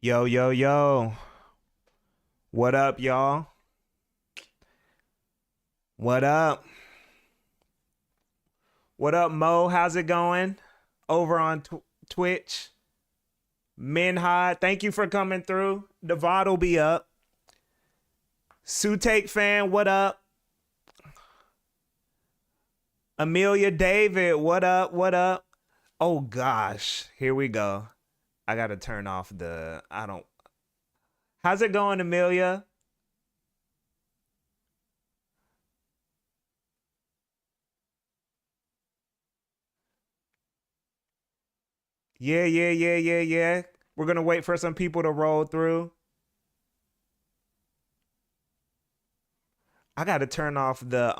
Yo, yo, yo. What up, y'all? What up? What up, Mo? How's it going over on Twitch? Minhad, thank you for coming through. The VOD will be up. Sutake fan, what up? Amelia David, what up? What up? Oh gosh, here we go. I gotta turn off the. I don't. How's it going, Amelia? Yeah, yeah, yeah, yeah, yeah. We're gonna wait for some people to roll through. I gotta turn off the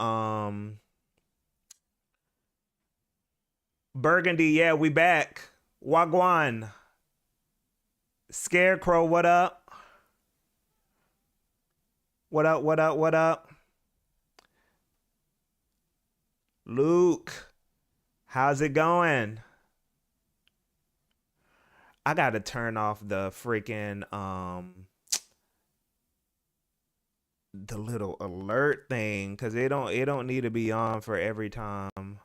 Burgundy. Yeah, we back. Wagwan. Scarecrow, what up? What up, what up, what up? Luke, how's it going? I gotta turn off the freaking the little alert thing because it don't need to be on for every time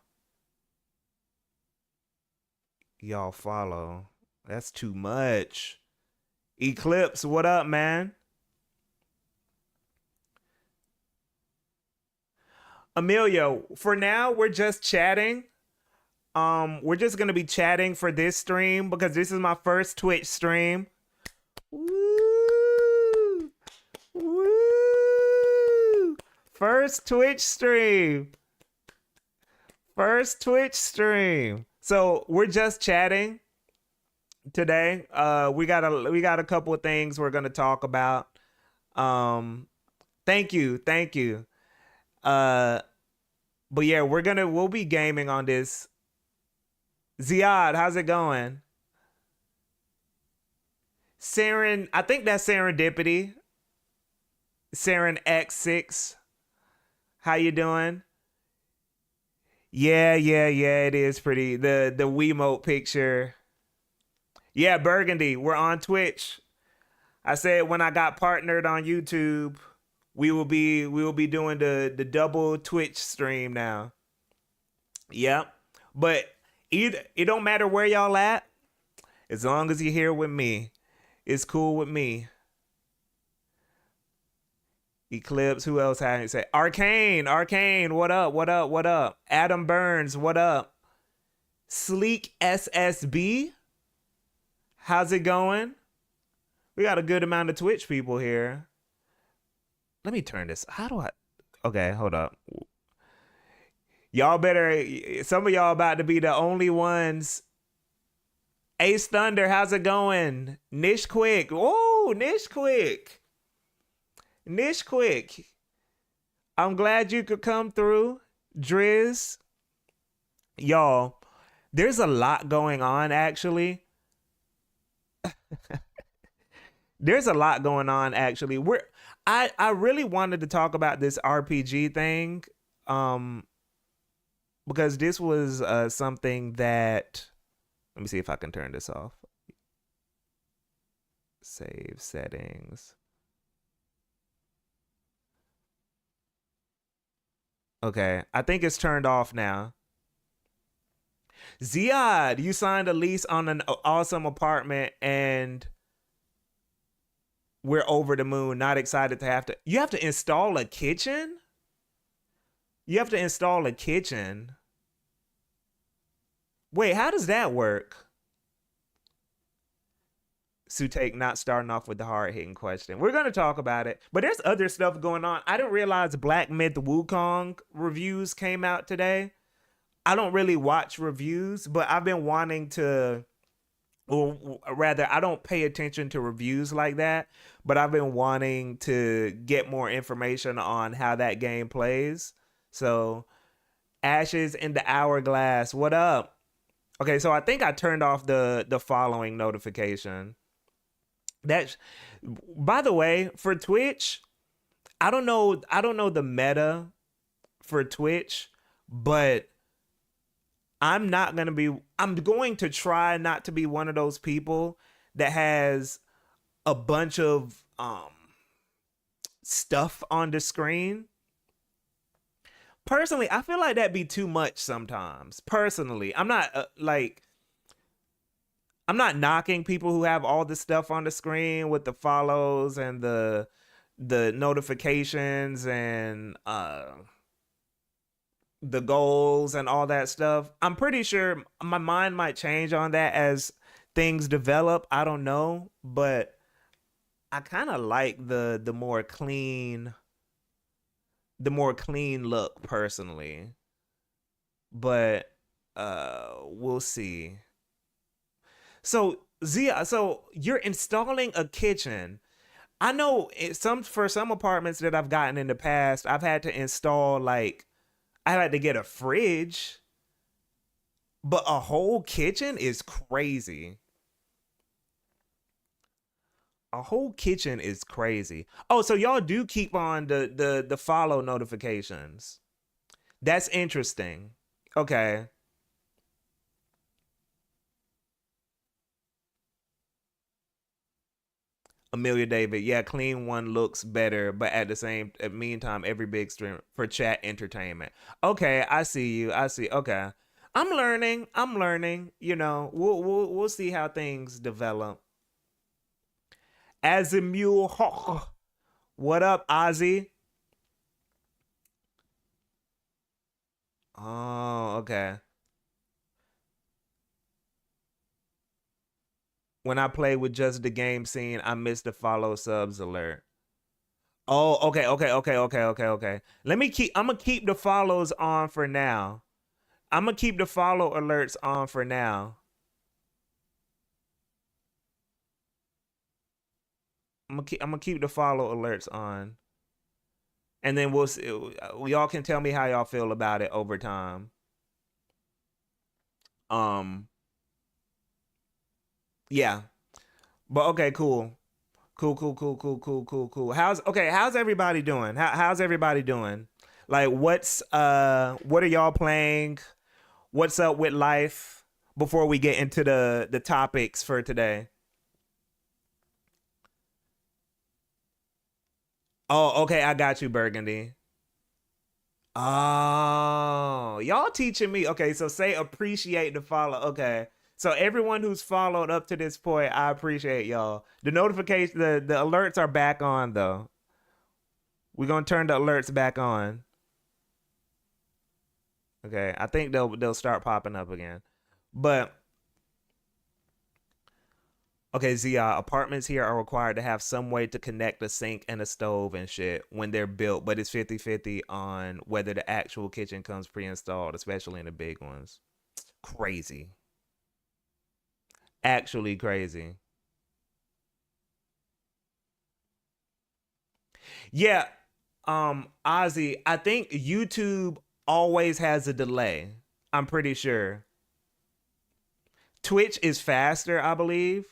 y'all follow. That's too much. Eclipse, what up, man? Emilio, for now we're just chatting. We're just gonna be chatting for this stream because this is my first Twitch stream. Woo! Woo! First Twitch stream. First Twitch stream. So we're just chatting today. We got a couple of things we're gonna talk about. Um, thank you, thank you. Uh, but yeah, we'll be gaming on this. Ziad, how's it going? Saren, I think that's Serendipity. Saren X6. How you doing? Yeah, yeah, yeah, it is pretty. The Wiimote picture. Yeah, Burgundy, we're on Twitch. I said when I got partnered on YouTube, we will be doing the double Twitch stream now. Yep. But either it don't matter where y'all at, as long as you're here with me. It's cool with me. Eclipse, who else had it say? Arcane, Arcane, what up? What up? What up? Adam Burns, what up? Sleek SSB, how's it going? We got a good amount of Twitch people here. Let me turn this. How do I? Okay, hold up. Y'all better. Some of y'all about to be the only ones. Ace Thunder, how's it going? Nish Quick. Oh, Nish Quick. Nish Quick. I'm glad you could come through. Driz. Y'all, there's a lot going on actually. There's a lot going on actually. I really wanted to talk about this RPG thing. Um because this was something that, let me see if I can turn this off. Save settings. Okay, I think it's turned off now. Ziad, you signed a lease on an awesome apartment and we're over the moon. Not excited to have to. You have to install a kitchen? You have to install a kitchen. Wait, how does that work? Sutake not starting off with the hard hitting question. We're gonna talk about it, but there's other stuff going on. I didn't realize Black Myth Wukong reviews came out today. I don't really watch reviews, but I've been wanting to, or rather, I don't pay attention to reviews like that, but I've been wanting to get more information on how that game plays. So, Ashes in the Hourglass, what up? Okay, so I think I turned off the following notification. That, by the way, for Twitch, I don't know the meta for Twitch, but I'm going to try not to be one of those people that has a bunch of stuff on the screen. Personally, I feel like that'd be too much sometimes. Personally, I'm not like I'm not knocking people who have all this stuff on the screen with the follows and the notifications and the goals and all that stuff. I'm pretty sure my mind might change on that as things develop. I don't know, but I kind of like the more clean look personally. But we'll see. So Zia, so you're installing a kitchen. I know some for some apartments that I've gotten in the past, I've had to install like I had to get a fridge, but a whole kitchen is crazy. A whole kitchen is crazy. Oh, so y'all do keep on the follow notifications. That's interesting. Okay. Amelia David, yeah, clean one looks better, but at the same meantime, every big stream for chat entertainment. Okay, I see you. I see. Okay, I'm learning. I'm learning. You know, we'll see how things develop. Azimule, what up, Ozzy? Oh, okay. When I play with just the game scene, I missed the follow subs alert. Oh, okay, okay, okay, okay, okay, okay. Let me keep. I'm gonna keep the follows on for now. I'm gonna keep the follow alerts on for now. I'm gonna keep the follow alerts on, and then we'll see. Y'all can tell me how y'all feel about it over time. Um, yeah, but okay, cool, cool, cool, cool, cool, cool, cool, cool. How's okay? How's everybody doing? How's everybody doing? Like, what are y'all playing? What's up with life? Before we get into the topics for today. Oh, okay, I got you, Burgundy. Oh, y'all teaching me. Okay, so say appreciate the follow. Okay. So everyone who's followed up to this point, I appreciate y'all. The notification the alerts are back on though. We're gonna turn the alerts back on. Okay. I think they'll start popping up again. But okay, Zia, apartments here are required to have some way to connect a sink and a stove and shit when they're built, but it's 50-50 on whether the actual kitchen comes pre-installed, especially in the big ones. Crazy. Actually crazy. Yeah, Ozzy, I think YouTube always has a delay. I'm pretty sure. Twitch is faster, I believe.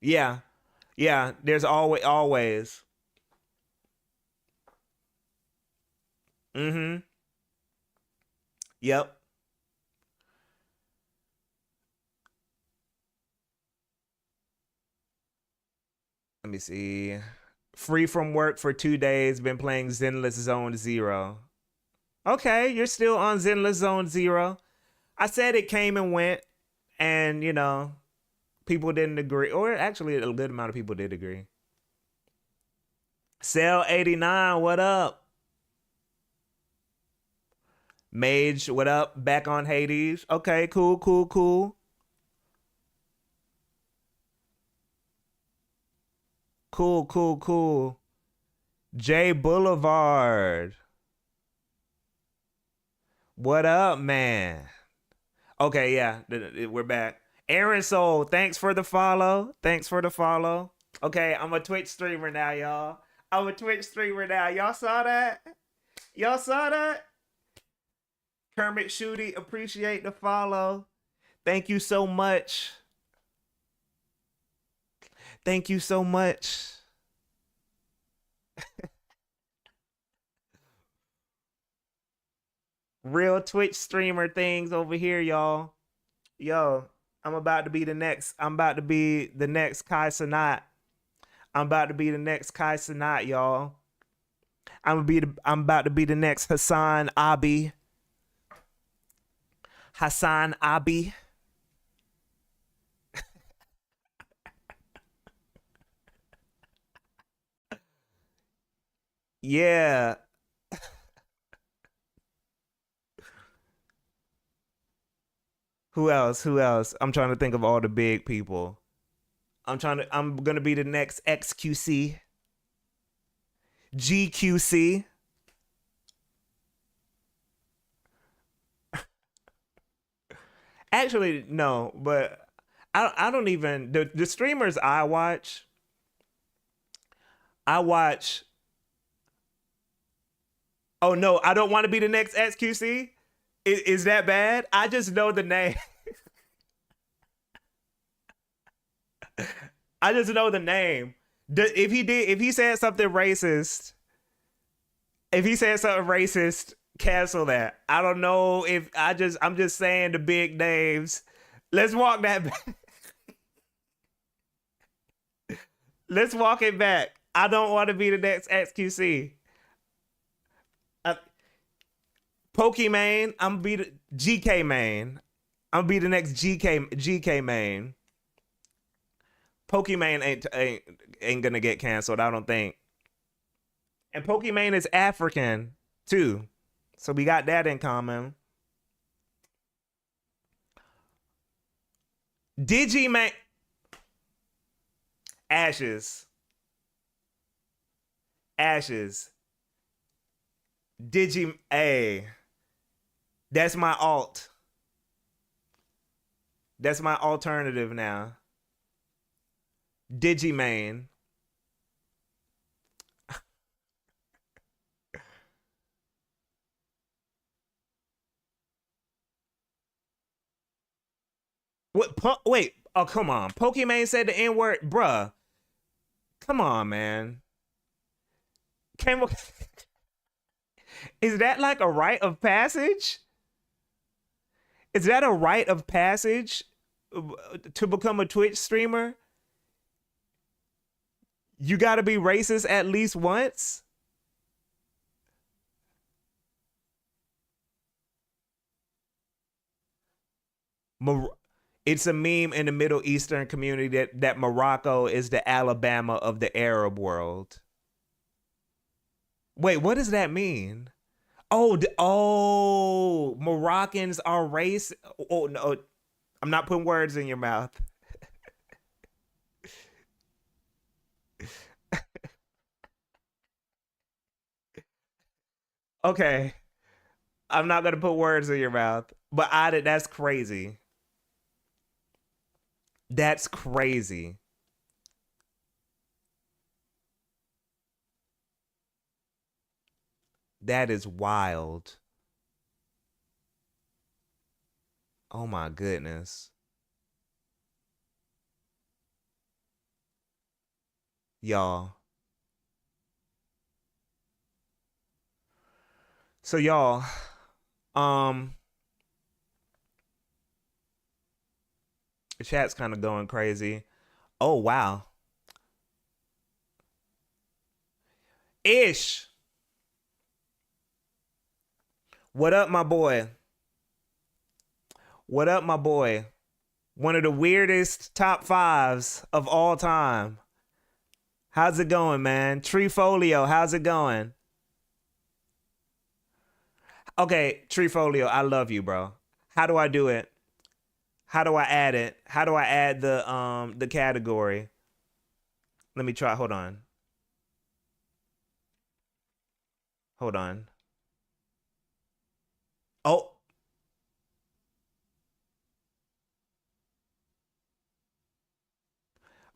Yeah. Yeah, there's always. Mhm. Yep. Let me see. Free from work for 2 days, been playing Zenless Zone Zero. Okay, you're still on Zenless Zone Zero. I said it came and went and, people didn't agree or actually a good amount of people did agree. Cell 89, what up? Mage, what up? Back on Hades. Okay, cool, cool, cool. Cool, cool, cool. J Boulevard. What up, man? Okay, yeah, we're back. Aaron Soul, thanks for the follow. Thanks for the follow. Okay, I'm a Twitch streamer now, y'all. I'm a Twitch streamer now. Y'all saw that? Y'all saw that? Kermit Shooty, appreciate the follow. Thank you so much. Thank you so much. Real Twitch streamer things over here, y'all. Yo, I'm about to be the next. I'm about to be the next Kai Sanat. I'm about to be the next Kai Sanat, y'all. I'm about to be the next Hassan Abi. Hassan Abi. Yeah. Who else? Who else? I'm trying to think of all the big people. I'm gonna be the next XQC. GQC. Actually, no, but I don't even the streamers I watch. Oh no, I don't want to be the next XQC. Is that bad? I just know the name. I just know the name. If he said something racist, if he said something racist, cancel that. I don't know if I'm just saying the big names. Let's walk that back. Let's walk it back. I don't want to be the next XQC. Uh, Pokimane, I'm be the GK main. I'm gonna be the next GK main. Pokimane ain't gonna get canceled, I don't think. And Pokimane is African too. So we got that in common. Digimon Ashes. Ashes. A. That's my alt. That's my alternative now. Digimane. What? Wait. Oh, come on. Pokimane said the N word, bruh. Come on, man. Came. Is that like a rite of passage? Is that a rite of passage to become a Twitch streamer? You got to be racist at least once? It's a meme in the Middle Eastern community that Morocco is the Alabama of the Arab world. Wait, what does that mean? Oh, Moroccans are race. Oh no, I'm not putting words in your mouth. Okay, I'm not gonna put words in your mouth. But that's crazy. That's crazy. That is wild. Oh my goodness. Y'all. So y'all, um, the chat's kind of going crazy. Oh wow. Ish. What up, my boy? What up, my boy? One of the weirdest top fives of all time. How's it going, man? Treefolio, how's it going? Okay, Treefolio, I love you, bro. How do I do it? How do I add it? How do I add the category? Let me try. Hold on. Hold on. Oh,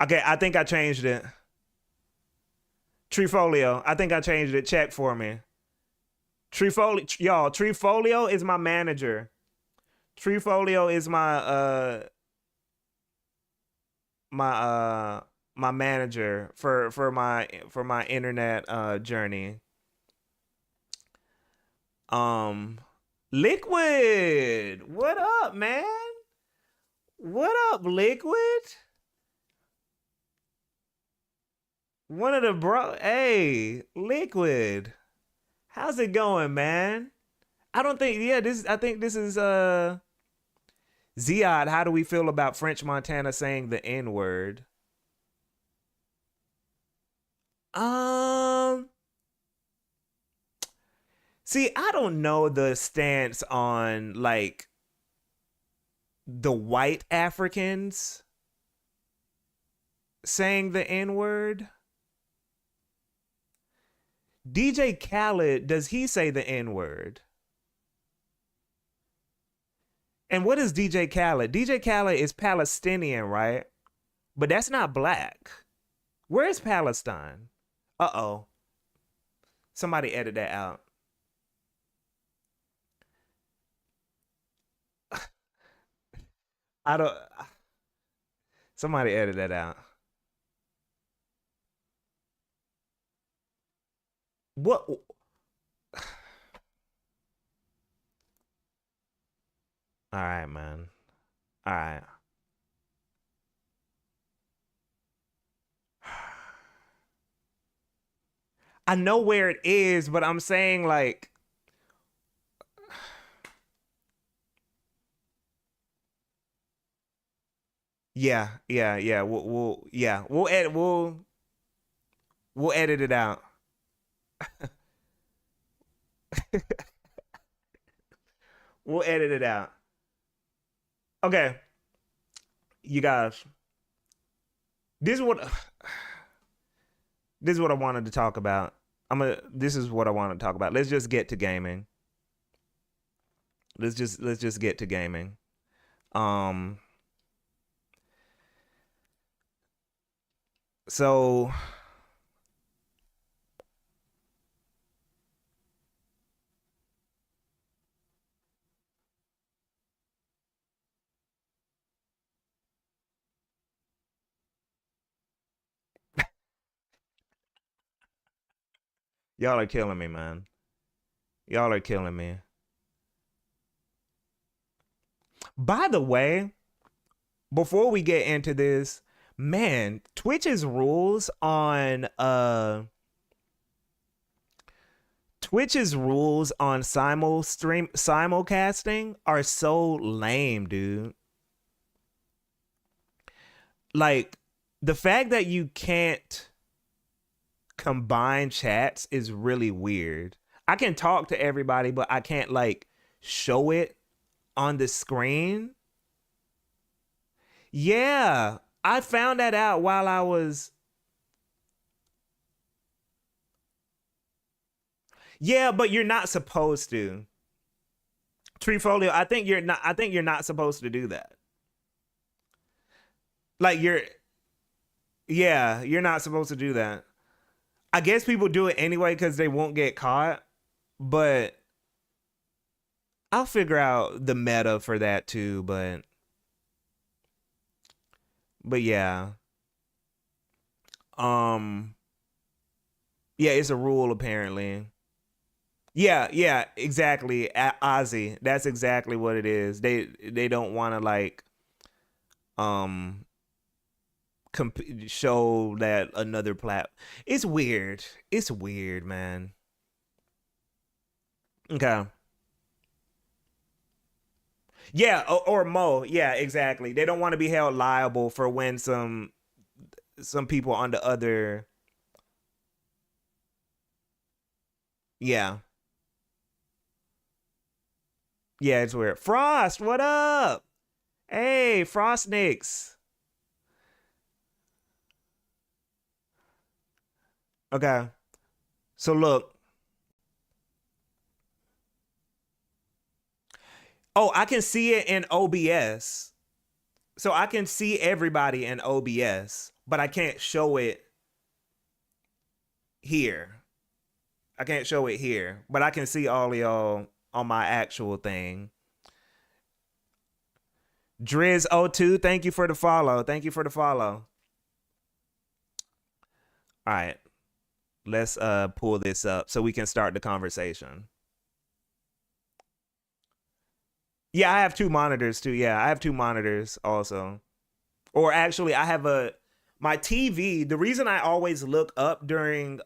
okay. I think I changed it. Treefolio. I think I changed it. Check for me. Treefolio, y'all. Treefolio is my manager. Treefolio is my my manager for my internet journey. Um Liquid. What up, man? What up, Liquid? One of the bro. Hey, Liquid. How's it going, man? I don't think. Yeah, this. I think this is Ziad. How do we feel about French Montana saying the N word? Um. See, I don't know the stance on like the white Africans saying the N word. DJ Khaled, does he say the N word? And what is DJ Khaled? DJ Khaled is Palestinian, right? But that's not black. Where is Palestine? Uh oh. Somebody edit that out. I don't. Somebody edit that out. What? All right, man. All right. I know where it is, but I'm saying like, yeah. We'll edit it out. We'll edit it out. Okay, you guys. This is what this is what I wanted to talk about. This is what I want to talk about. Let's just get to gaming. Let's just get to gaming. Um so y'all are killing me, man. Y'all are killing me. By the way, before we get into this, man, Twitch's rules on simulcasting are so lame, dude. Like the fact that you can't combine chats is really weird. I can talk to everybody, but I can't like show it on the screen. Yeah, I found that out while I was. Yeah, but you're not supposed to. Treefolio, I think you're not supposed to do that. Like you're yeah, you're not supposed to do that. I guess people do it anyway cuz they won't get caught, but I'll figure out the meta for that too, but yeah. Um yeah, it's a rule apparently. Yeah, exactly. Ozzy, that's exactly what it is. They don't want to like um show that another plat. It's weird. It's weird, man. Okay. Yeah, or Mo. Yeah, exactly. They don't want to be held liable for when some people on the other. Yeah, yeah, it's weird. Frost, what up? Hey, Frost Nicks. Okay, so look. Oh, I can see it in OBS. So I can see everybody in OBS, but I can't show it here. I can't show it here, but I can see all of y'all on my actual thing. Driz02, thank you for the follow. Thank you for the follow. All right. Let's pull this up so we can start the conversation. Yeah, I have two monitors too. Yeah, I have two monitors also. Or actually, I have a my TV. The reason I always look up during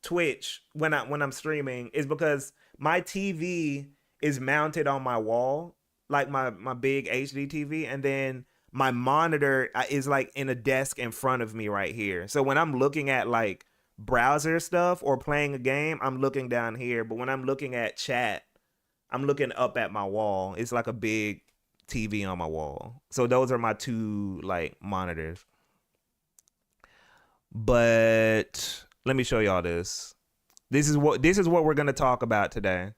Twitch when I'm streaming is because my TV is mounted on my wall, like my big HD TV, and then my monitor is like in a desk in front of me right here. So when I'm looking at like browser stuff or playing a game, I'm looking down here. But when I'm looking at chat, I'm looking up at my wall. It's like a big TV on my wall. So those are my two like monitors. But let me show y'all this. This is what we're gonna talk about today.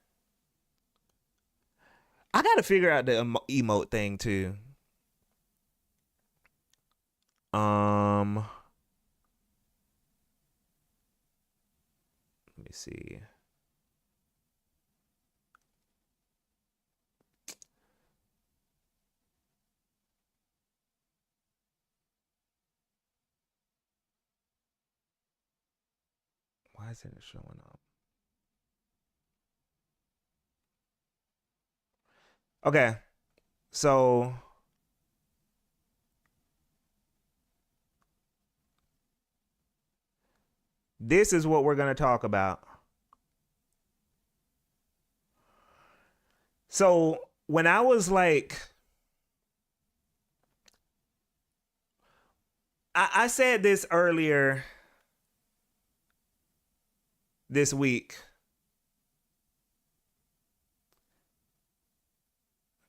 I gotta figure out the emote thing too. Um, let me see. Why isn't it showing up? Okay, so this is what we're gonna talk about. So when I was like, I said this earlier this week.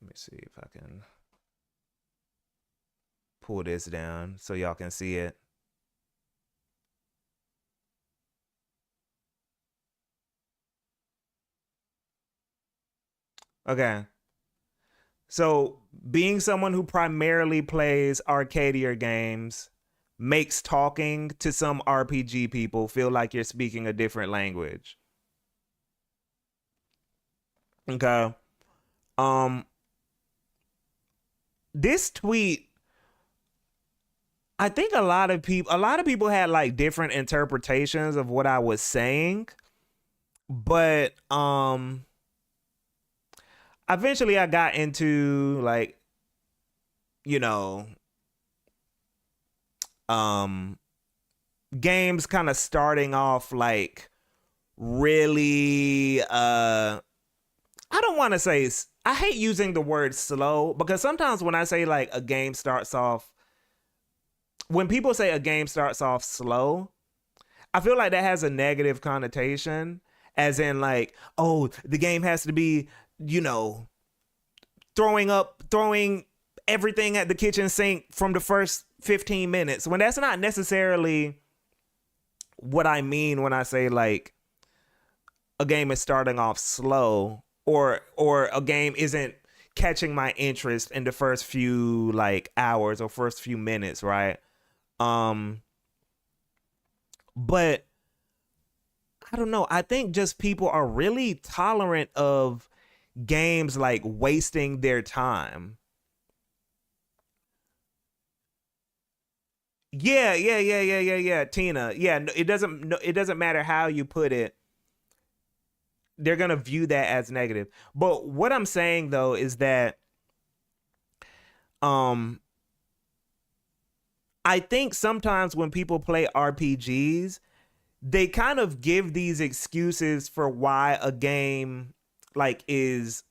Let me see if I can pull this down so y'all can see it. Okay. So, being someone who primarily plays arcadier games makes talking to some RPG people feel like you're speaking a different language. Okay. Um this tweet, I think a lot of people had like different interpretations of what I was saying, but eventually I got into like, you know, um games kind of starting off like really I don't want to say I hate using the word slow because sometimes when I say like a game starts off when people say a game starts off slow, I feel like that has a negative connotation, as in like, oh, the game has to be, you know, throwing everything at the kitchen sink from the first 15 minutes, when that's not necessarily what I mean when I say like a game is starting off slow, or a game isn't catching my interest in the first few like hours or first few minutes, right? Um but I don't know. I think just people are really tolerant of games like wasting their time. Yeah, yeah, yeah, yeah, yeah, yeah. Tina. Yeah, it doesn't matter how you put it. They're going to view that as negative. But what I'm saying though is that um I think sometimes when people play RPGs, they kind of give these excuses for why a game like is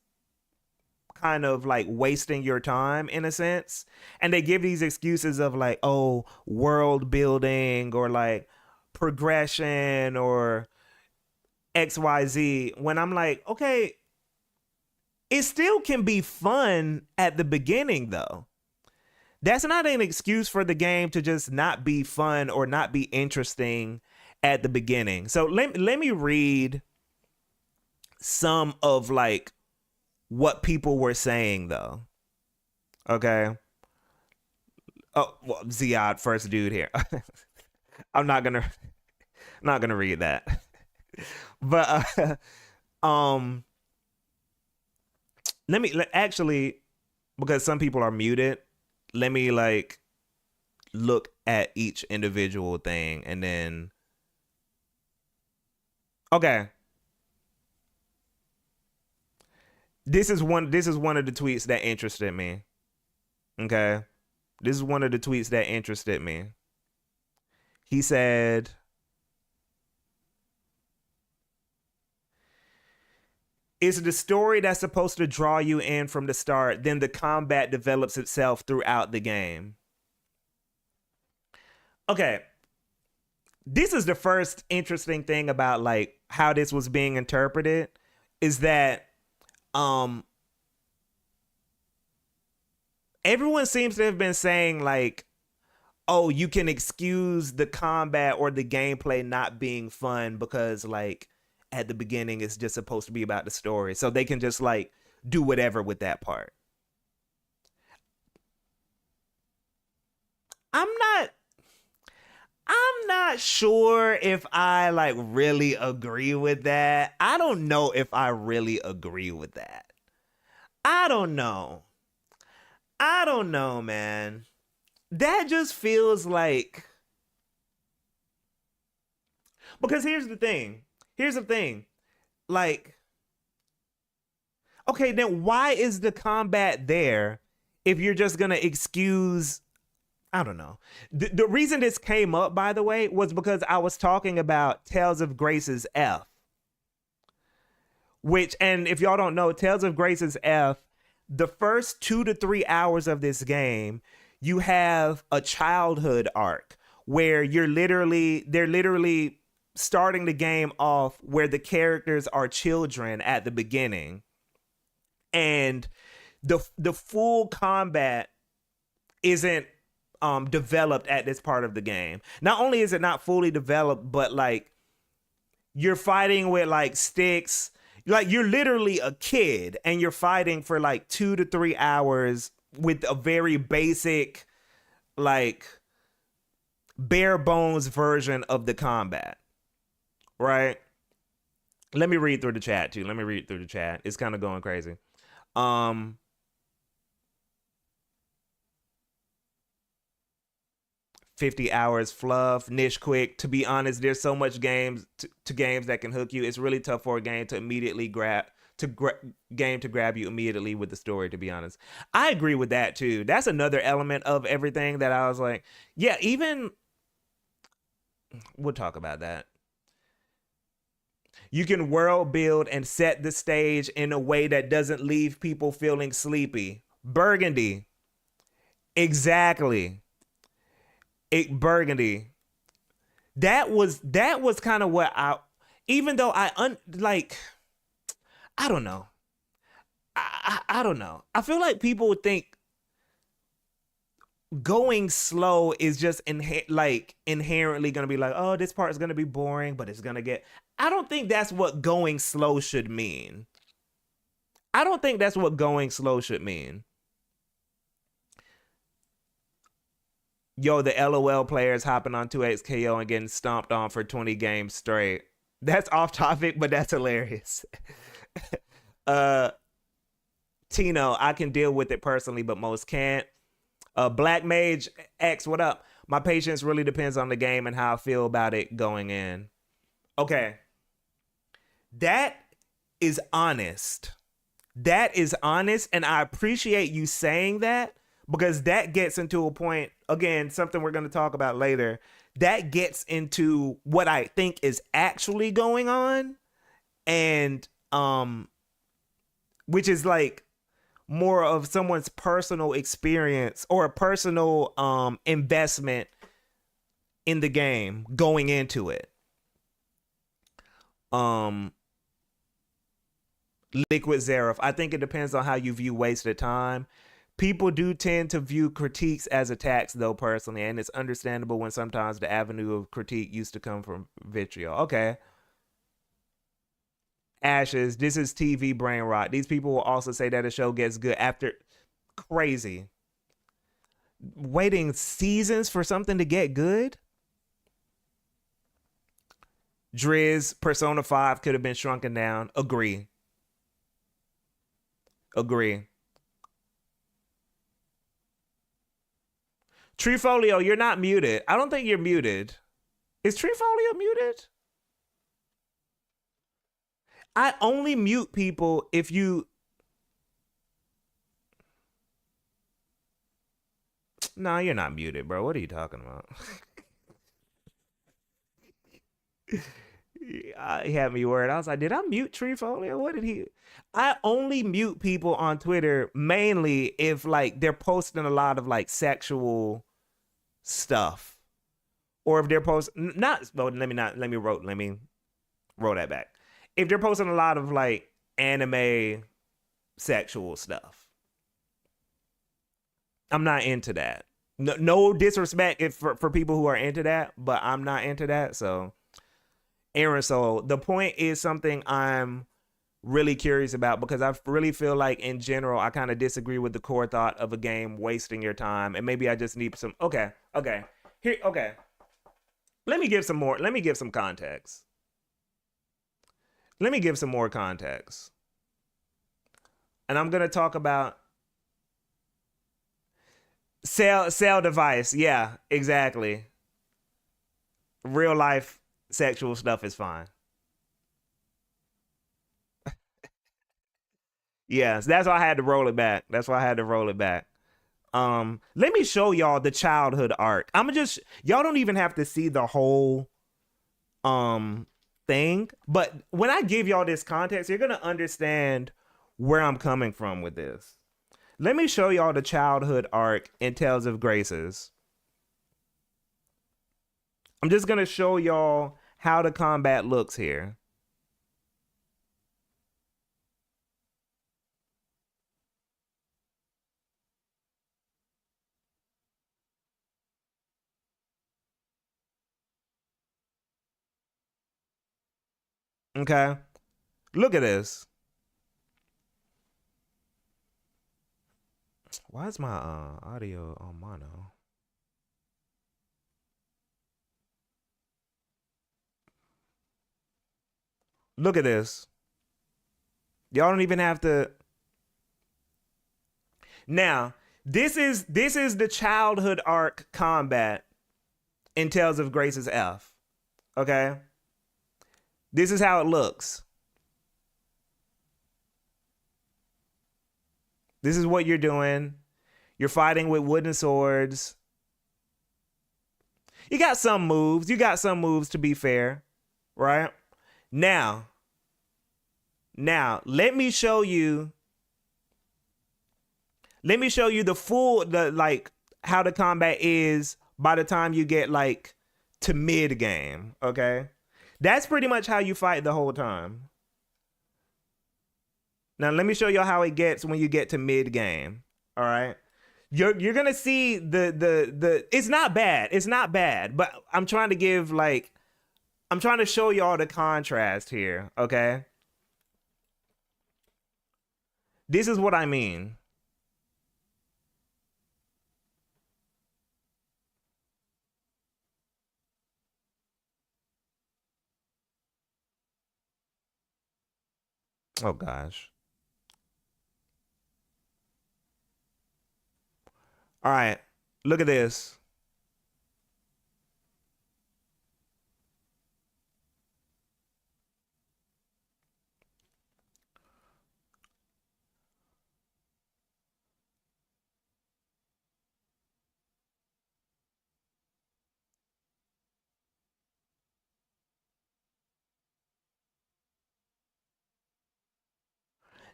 kind of like wasting your time in a sense. And they give these excuses of like, oh, world building or like progression or XYZ, when I'm like, okay, it still can be fun at the beginning though. That's not an excuse for the game to just not be fun or not be interesting at the beginning. So let me read some of like what people were saying though. Okay. Oh, well, Ziad, first dude here. I'm not gonna read that. But actually, because some people are muted, let me like look at each individual thing and then okay. This is one of the tweets that interested me. Okay. This is one of the tweets that interested me. He said, "It's the story that's supposed to draw you in from the start, then the combat develops itself throughout the game." Okay. This is the first interesting thing about like how this was being interpreted is that um everyone seems to have been saying like, oh, you can excuse the combat or the gameplay not being fun because like at the beginning it's just supposed to be about the story. So they can just like do whatever with that part. I'm not I'm not sure if I like really agree with that. I don't know if I really agree with that. I don't know. I don't know, man. That just feels like because here's the thing. Here's the thing. Like, okay, then why is the combat there if you're just gonna excuse? I don't know. The reason this came up, by the way, was because I was talking about Tales of Grace's F, which, and if y'all don't know, Tales of Grace's F, the first 2 to 3 hours of this game, you have a childhood arc where they're literally starting the game off where the characters are children at the beginning, and the full combat isn't developed at this part of the game. Not only is it not fully developed, but like you're fighting with like sticks. Like you're literally a kid and you're fighting for like 2 to 3 hours with a very basic, like bare bones version of the combat. Right? Let me read through the chat too. Let me read through the chat. It's kind of going crazy. Um 50 hours fluff, niche quick. To be honest, there's so much games to games that can hook you. It's really tough for a game to immediately game to grab you immediately with the story, to be honest. I agree with that too. That's another element of everything that I was like, yeah, even we'll talk about that. You can world build and set the stage in a way that doesn't leave people feeling sleepy. Burgundy. Exactly. Burgundy. That was kind of what I, even though like I don't know. I don't know. I feel like people would think going slow is just like inherently gonna be like, oh, this part is gonna be boring, but it's gonna get. I don't think that's what going slow should mean. I don't think that's what going slow should mean. Yo, the LOL players hopping on 2XKO and getting stomped on for 20 games straight. That's off topic, but that's hilarious. uh Tino, I can deal with it personally, but most can't. Black Mage X, what up? My patience really depends on the game and how I feel about it going in. Okay. That is honest. That is honest, and I appreciate you saying that because that gets into a point, again, something we're going to talk about later. That gets into what I think is actually going on, and which is like more of someone's personal experience or a personal investment in the game going into it. Liquid Zerif, I think it depends on how you view wasted time. People do tend to view critiques as attacks, though, personally, and it's understandable when sometimes the avenue of critique used to come from vitriol. Okay. Ashes, this is TV brain rot. These people will also say that a show gets good after. Crazy. Waiting seasons for something to get good? Driz, Persona 5 could have been shrunken down. Agree. Treefolio, you're not muted. I don't think you're muted. Is Treefolio muted? I only mute people if you No, you're not muted, bro. What are you talking about? He had me worried. I was like, did I mute Treefolio? What did he? I only mute people on Twitter mainly if like they're posting a lot of like sexual stuff, or if they're posting not. Well, let me roll that back. If they're posting a lot of like anime sexual stuff, I'm not into that. No, no disrespect if for people who are into that, but I'm not into that. So Aaron, so the point is something I'm really curious about because I really feel like in general I kind of disagree with the core thought of a game wasting your time, and maybe I just need some. Okay, here. Okay, let me give some more. Let me give some context. Let me give some more context, and I'm gonna talk about sell device. Yeah, exactly. Real life sexual stuff is fine. Yes, that's why I had to roll it back. That's why I had to roll it back. Let me show y'all the childhood arc. I'm just y'all don't even have to see the whole um thing, but when I give y'all this context, you're gonna understand where I'm coming from with this. Let me show y'all the childhood arc in Tales of Graces. I'm just gonna show y'all how the combat looks here. Okay, look at this. Why is my audio on mono? Look at this. Y'all don't even have to. Now, this is the childhood arc combat in Tales of Graces F. Okay? This is how it looks. This is what you're doing. You're fighting with wooden swords. You got some moves. You got some moves to be fair, right? Now, let me show you the full the like how the combat is by the time you get like to mid game, okay? That's pretty much how you fight the whole time. Now let me show you how it gets when you get to mid game. All right. You're gonna see the it's not bad. It's not bad, but I'm trying to give like I'm trying to show y'all the contrast here, okay? This is what I mean. Oh gosh. All right. Look at this.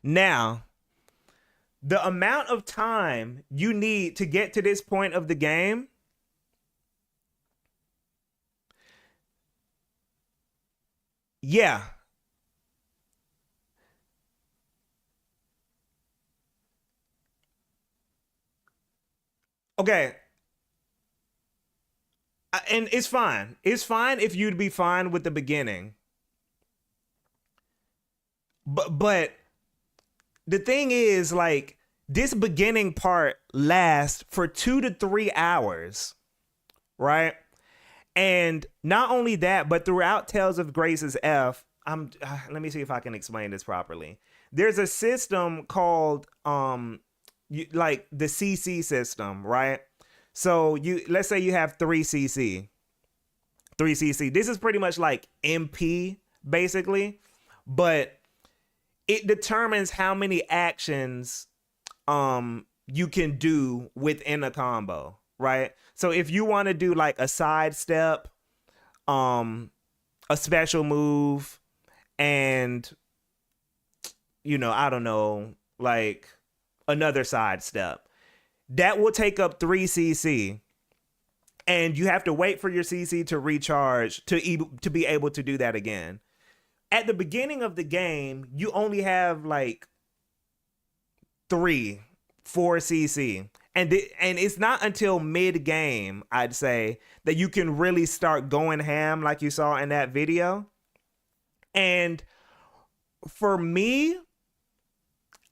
Now, the amount of time you need to get to this point of the game, yeah. Okay. And it's fine. It's fine if you'd be fine with the beginning. But the thing is like this beginning part lasts for 2 to 3 hours, right? And not only that, but throughout Tales of Graces F, let me see if I can explain this properly. There's a system called like the CC system, right? So you let's say you have 3CC. 3CC. This is pretty much like MP basically, but it determines how many actions you can do within a combo. right? So if you want to do like a sidestep, um, a special move, and I don't know, like another sidestep, that will take up 3 CC, and you have to wait for your CC to recharge to be able to do that again. At the beginning of the game, you only have like 4 CC, and it's not until mid game, I'd say, that you can really start going ham like you saw in that video. And for me,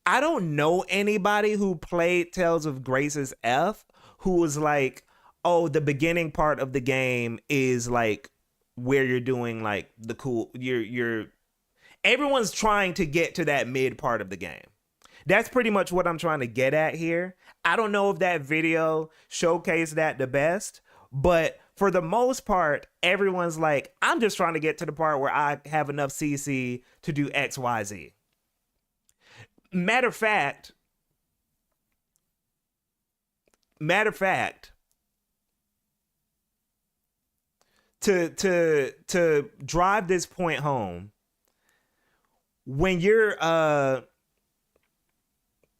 I don't know anybody who played Tales of Grace's F who was like, oh, the beginning part of the game is like where you're doing like the cool, you're everyone's trying to get to that mid part of the game. That's pretty much what I'm trying to get at here. I don't know if that video showcased that the best, but for the most part, everyone's like, I'm just trying to get to the part where I have enough CC to do XYZ. Matter of fact, to drive this point home, when you're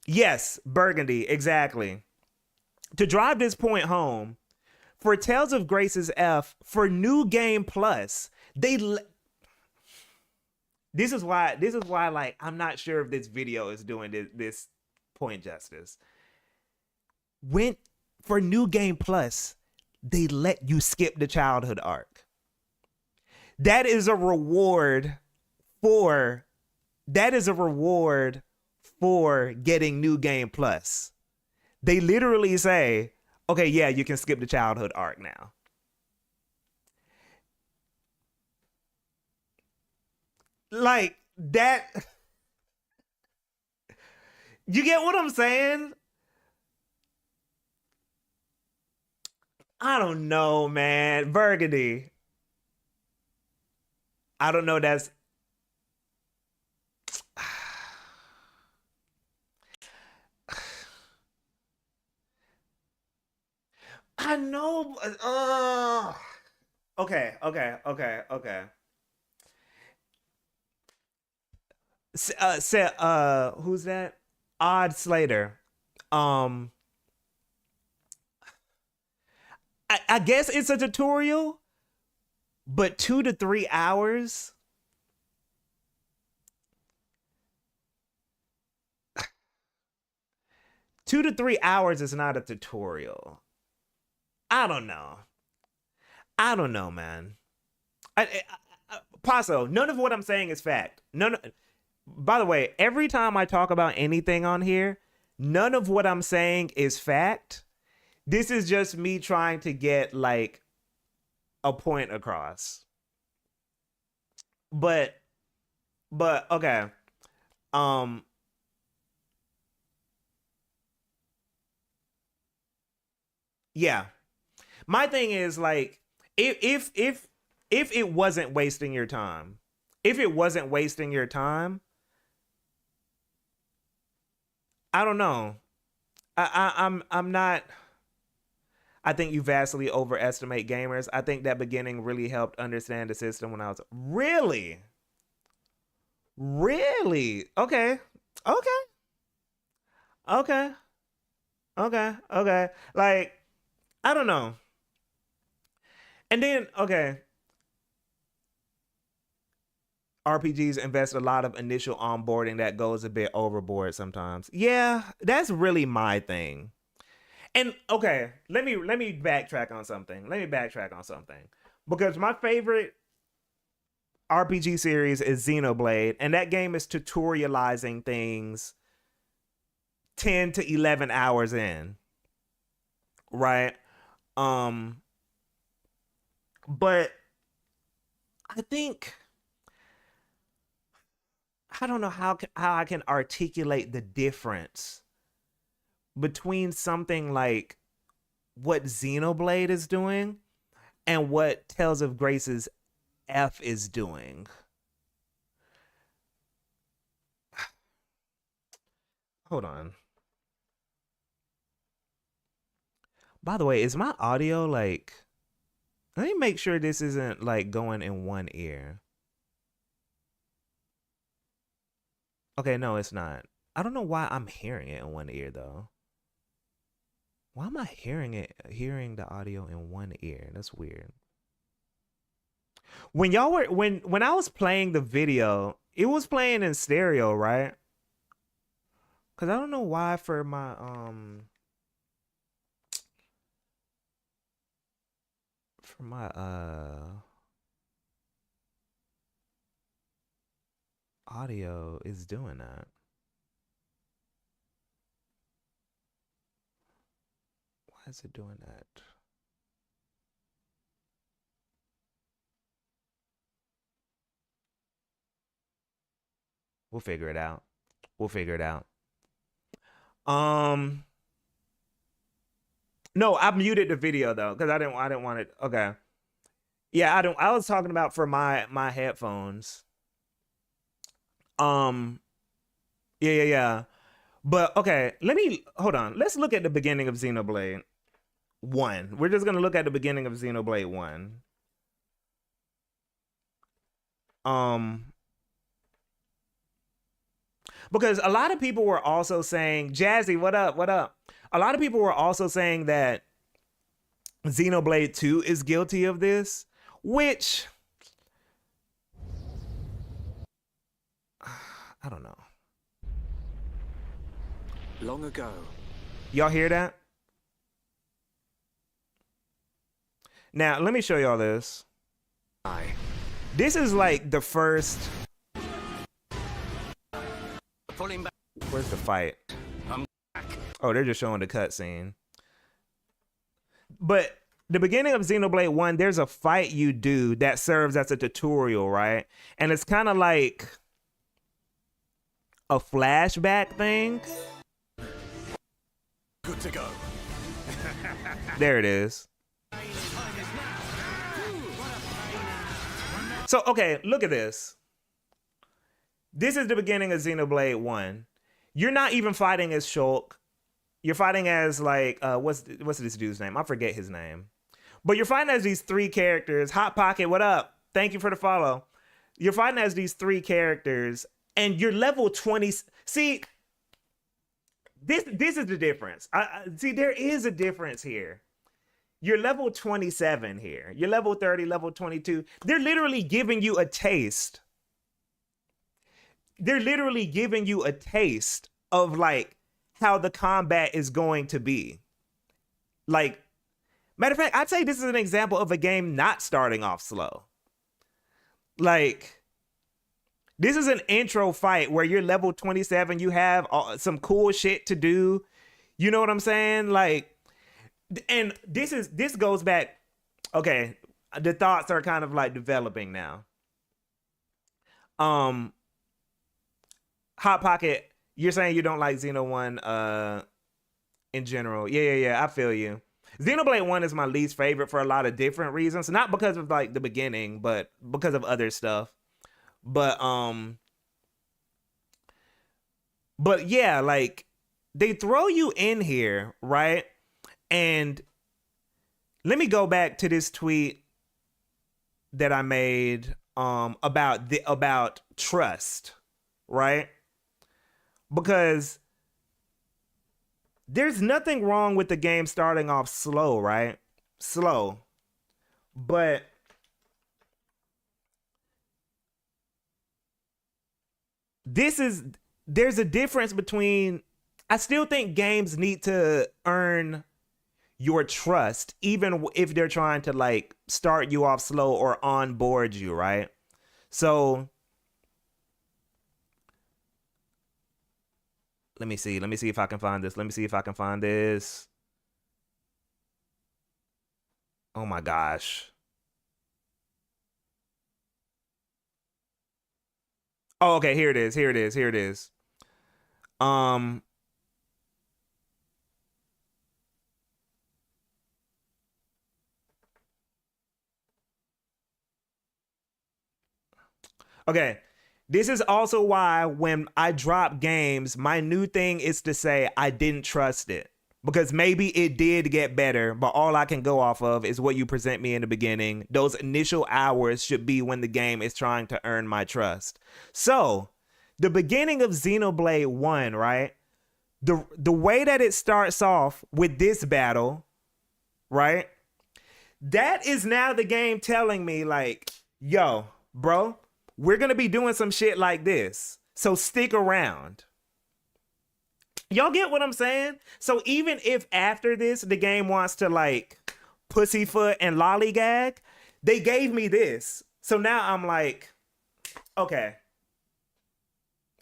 yes, Burgundy, exactly. To drive this point home, for Tales of Grace's F, for New Game Plus, this is why like I'm not sure if this video is doing this point justice. When for New Game Plus, they let you skip the childhood arc. That is a reward for getting New Game Plus. They literally say, okay, yeah, you can skip the childhood arc now. Like that. You get what I'm saying? I don't know, man. Burgundy. I don't know. That's. I know. Okay, okay, okay, okay. Who's that? Odd Slater. Um, I guess it's a tutorial, but 2 to 3 hours. 2 to 3 hours is not a tutorial. I don't know. I don't know, man. Paso, none of what I'm saying is fact. None. By the way, every time I talk about anything on here, none of what I'm saying is fact. This is just me trying to get like a point across. But okay. Um yeah. My thing is like if it wasn't wasting your time, if it wasn't wasting your time, I don't know. I'm not. I think you vastly overestimate gamers. I think that beginning really helped understand the system when I was really, really okay, okay, okay, okay. Like I don't know. And then okay, RPGs invest a lot of initial onboarding that goes a bit overboard sometimes. Yeah, that's really my thing. And okay, let me backtrack on something. Let me backtrack on something. Because my favorite RPG series is Xenoblade, and that game is tutorializing things 10 to 11 hours in. Right? Um but I think I don't know how I can articulate the difference between something like what Xenoblade is doing and what Tales of Grace's F is doing. Hold on. By the way, is my audio like, let me make sure this isn't like going in one ear. Okay, no, it's not. I don't know why I'm hearing it in one ear though. Why am I hearing the audio in one ear? That's weird. When y'all were when I was playing the video, it was playing in stereo, right? Cause I don't know why for my audio is doing that. Why is it doing that? We'll figure it out. We'll figure it out. No, I muted the video though because I didn't want it. Okay. Yeah, I was talking about for my headphones. Yeah. But okay, hold on. Let's look at the beginning of Xenoblade 1. We're just gonna look at the beginning of Xenoblade 1. Because a lot of people were also saying, Jazzy, what up? What up? A lot of people were also saying that Xenoblade 2 is guilty of this, which I don't know. Long ago. Y'all hear that? Now, let me show y'all this. This is like the first. Pulling back. Where's the fight? I'm back. Oh, they're just showing the cutscene. But the beginning of Xenoblade 1, there's a fight you do that serves as a tutorial, right? And it's kind of like a flashback thing. Good to go. There it is. So, okay, look at this. This is the beginning of Xenoblade 1. You're not even fighting as Shulk. You're fighting as like what's this dude's name? I forget his name. But you're fighting as these three characters. Hot Pocket, what up? Thank you for the follow. You're fighting as these three characters, and you're level 20. See, this is the difference. See, there is a difference here. You're level 27 here. You're level 30, level 22. They're literally giving you a taste. They're literally giving you a taste of like how the combat is going to be. Like, matter of fact, I'd say this is an example of a game not starting off slow. Like, this is an intro fight where you're level 27. You have some cool shit to do. You know what I'm saying? Like, and this goes back. Okay, the thoughts are kind of like developing now. Hot Pocket, you're saying you don't like Xeno 1 in general. Yeah, I feel you. Xenoblade 1 is my least favorite for a lot of different reasons. Not because of like the beginning, but because of other stuff. But yeah, like they throw you in here, right? And let me go back to this tweet that I made about trust, right? Because there's nothing wrong with the game starting off slow, right? Slow. But there's a difference between, I still think games need to earn your trust, even if they're trying to like start you off slow or onboard you, right? So let me see if I can find this. Oh my gosh. Oh, okay, here it is. Um Okay. This is also why when I drop games, my new thing is to say I didn't trust it. because maybe it did get better, but all I can go off of is what you present me in the beginning. Those initial hours should be when the game is trying to earn my trust. So, the beginning of Xenoblade 1, right? The way that it starts off with this battle, right? That is now the game telling me like, yo, bro, we're going to be doing some shit like this. So stick around. Y'all get what I'm saying? So even if after this the game wants to like pussyfoot and lollygag, they gave me this. So now I'm like, okay.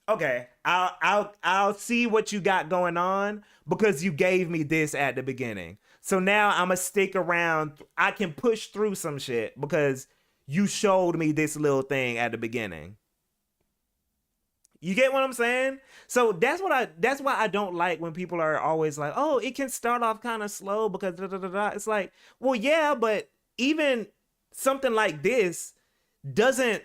Okay, I'll see what you got going on because you gave me this at the beginning. So now I'm gonna stick around. I can push through some shit because you showed me this little thing at the beginning. You get what I'm saying? So that's why I don't like when people are always like, "Oh, it can start off kind of slow because da, da, da, da." It's like, "Well, yeah, but even something like this doesn't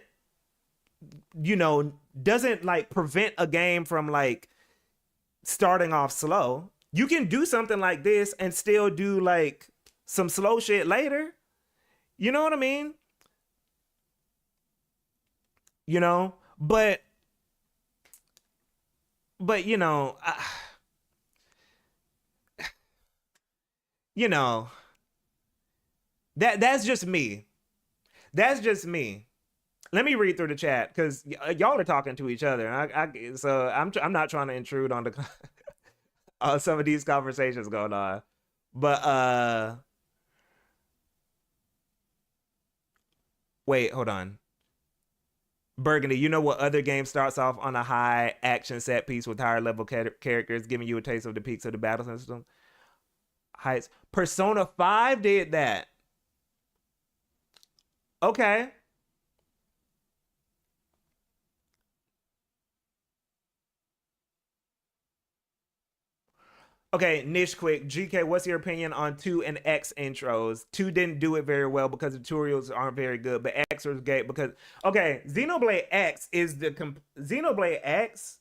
doesn't like prevent a game from like starting off slow. You can do something like this and still do like some slow shit later. You know what I mean? You know, but you know, that's just me. That's just me. Let me read through the chat because y'all are talking to each other. So I'm not trying to intrude on the some of these conversations going on, but wait, hold on. Burgundy, you know what other game starts off on a high action set piece with higher level characters, giving you a taste of the peaks of the battle system? Heights. Persona 5 did that. Okay. Okay, niche quick. GK, what's your opinion on 2 and X intros? 2 didn't do it very well because the tutorials aren't very good, but X was great because okay, Xenoblade X is Xenoblade X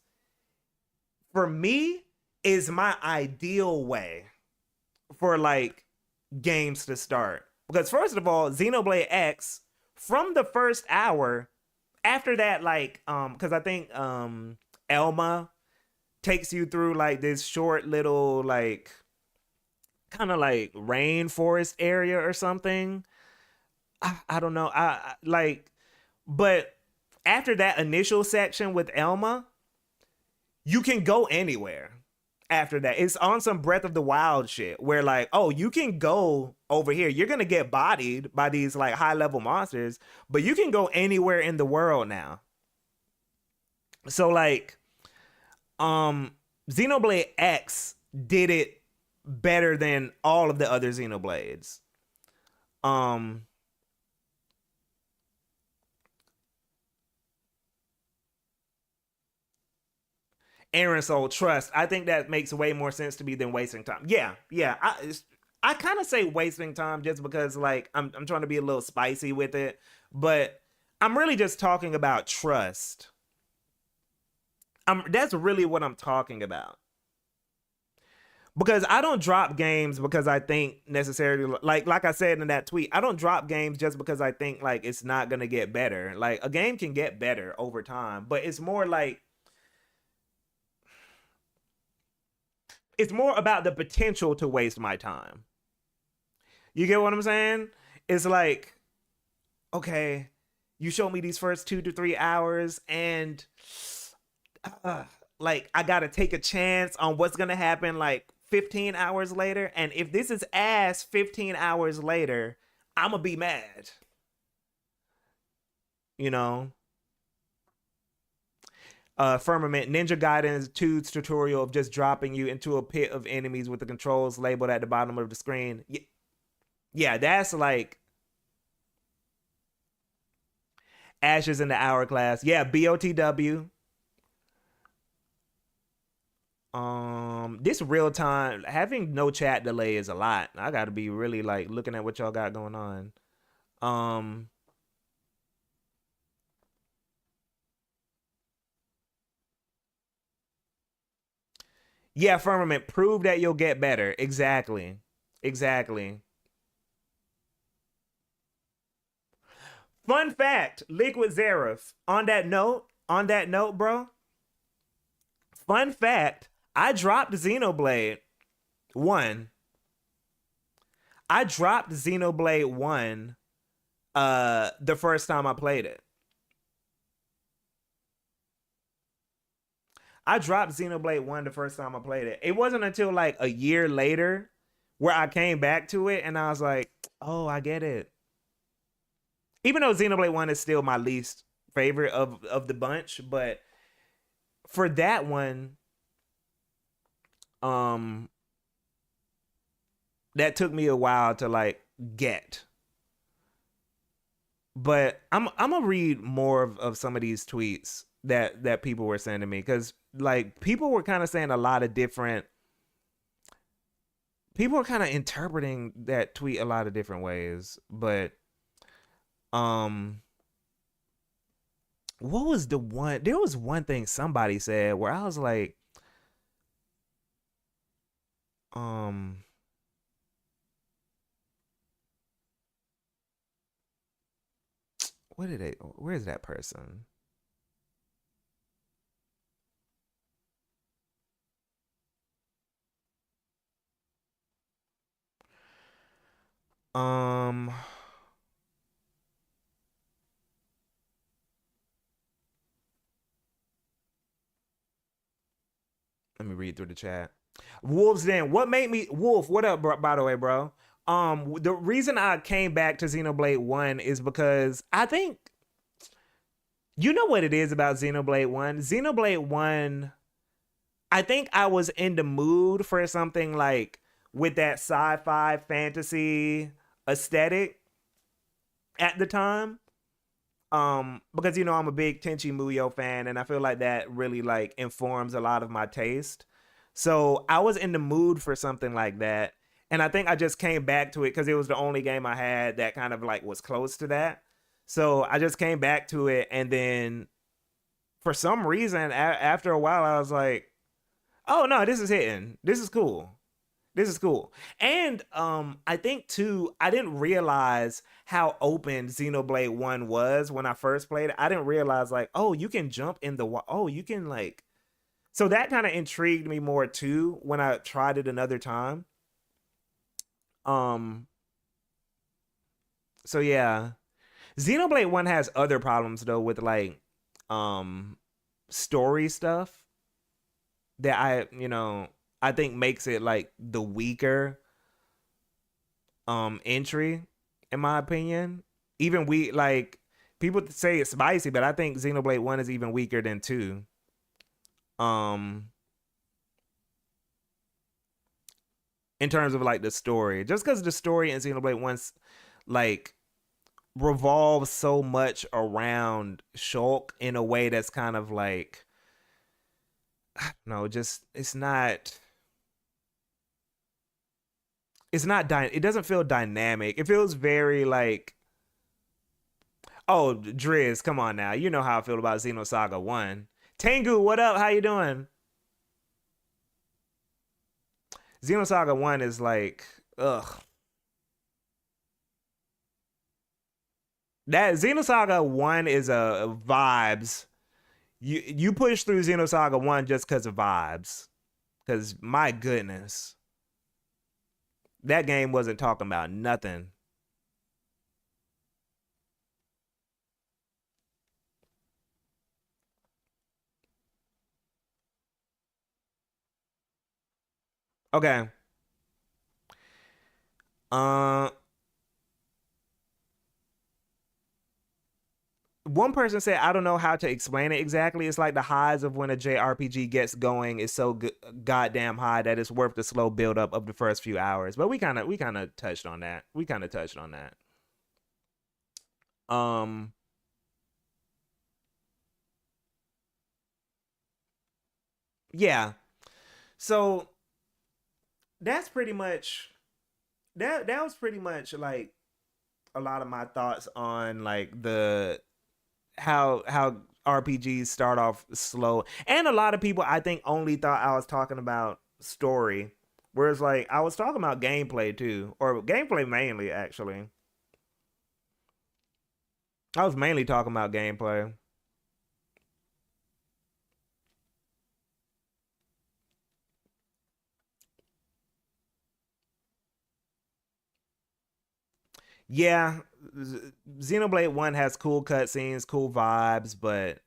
for me is my ideal way for like games to start. Because first of all, Xenoblade X from the first hour, after that like cuz I think Elma takes you through like this short little like kind of like rainforest area or something. I don't know. I like, but after that initial section with Elma, you can go anywhere. After that, it's on some Breath of the Wild shit where like, oh, you can go over here. You're gonna get bodied by these like high level monsters, but you can go anywhere in the world now. So like, Xenoblade X did it better than all of the other Xenoblades. Um Aaron Soul Trust. I think that makes way more sense to me than wasting time. Yeah, yeah. I kind of say wasting time just because like I'm trying to be a little spicy with it, but I'm really just talking about trust. That's really what I'm talking about. Because I don't drop games because I think necessarily like I said in that tweet, I don't drop games just because I think like it's not gonna get better. Like a game can get better over time, but it's more about the potential to waste my time. You get what I'm saying? It's like, okay, you show me these first 2 to 3 hours, and uh, like I gotta take a chance on what's gonna happen like 15 hours later. And if this is ass 15 hours later, I'm gonna be mad. You know? Firmament Ninja Gaiden 2's tutorial of just dropping you into a pit of enemies with the controls labeled at the bottom of the screen. Yeah, that's like Ashes in the Hourglass. Yeah, BOTW. This real time having no chat delay is a lot. I gotta be really like looking at what y'all got going on. Um, Yeah, Firmament, prove that you'll get better. Exactly. Exactly. Fun fact, Liquid Xerath. On that note, bro. Fun fact, I dropped Xenoblade 1. I dropped Xenoblade 1 the first time I played it. I dropped Xenoblade 1 the first time I played it. It wasn't until like a year later where I came back to it and I was like, oh, I get it. Even though Xenoblade 1 is still my least favorite of the bunch, but for that one, that took me a while to like get. But I'm gonna read more of some of these tweets that people were sending me, because like people were kind of saying a lot of different, people were kind of interpreting that tweet a lot of different ways. But what was the one, there was one thing somebody said where I was like, what did they, where's that person? Um, let me read through the chat. Wolves Den, what made me Wolf? What up, bro, by the way, bro? The reason I came back to Xenoblade 1 is because I think, you know what it is about Xenoblade 1? Xenoblade 1, I think I was in the mood for something like with that sci-fi fantasy aesthetic at the time. Because you know I'm a big Tenchi Muyo fan, and I feel like that really like informs a lot of my taste. So I was in the mood for something like that, and I think I just came back to it because it was the only game I had that kind of like was close to that. So I just came back to it, and then for some reason, after a while, I was like, "Oh no, this is hitting. This is cool. This is cool." And I think too, I didn't realize how open Xenoblade 1 was when I first played it. I didn't realize like, oh, you can jump in the oh, you can like, so that kind of intrigued me more too when I tried it another time. Um so yeah. Xenoblade 1 has other problems though with like um story stuff that I think makes it like the weaker entry, in my opinion. Even we like, people say it's spicy, but I think Xenoblade 1 is even weaker than 2. Um in terms of like the story. Just because the story in Xenoblade 1's like revolves so much around Shulk in a way that's kind of like, no, just it doesn't feel dynamic. It feels very like, oh, Driz, come on now. You know how I feel about Xenosaga 1. Tengu, what up? How you doing? Xenosaga 1 is like, ugh. That Xenosaga 1 is a vibes. You push through Xenosaga 1 just because of vibes. Because my goodness. That game wasn't talking about nothing. Okay. Uh One person said, I don't know how to explain it exactly. It's like the highs of when a JRPG gets going is so goddamn high that it's worth the slow build up of the first few hours. But we kind of touched on that. We kind of touched on that. Um yeah. So that's pretty much that was pretty much like a lot of my thoughts on like the how RPGs start off slow. And a lot of people I think only thought I was talking about story. Whereas like I was talking about gameplay too, or gameplay mainly actually. I was mainly talking about gameplay. Yeah, Xenoblade 1 has cool cutscenes, cool vibes, but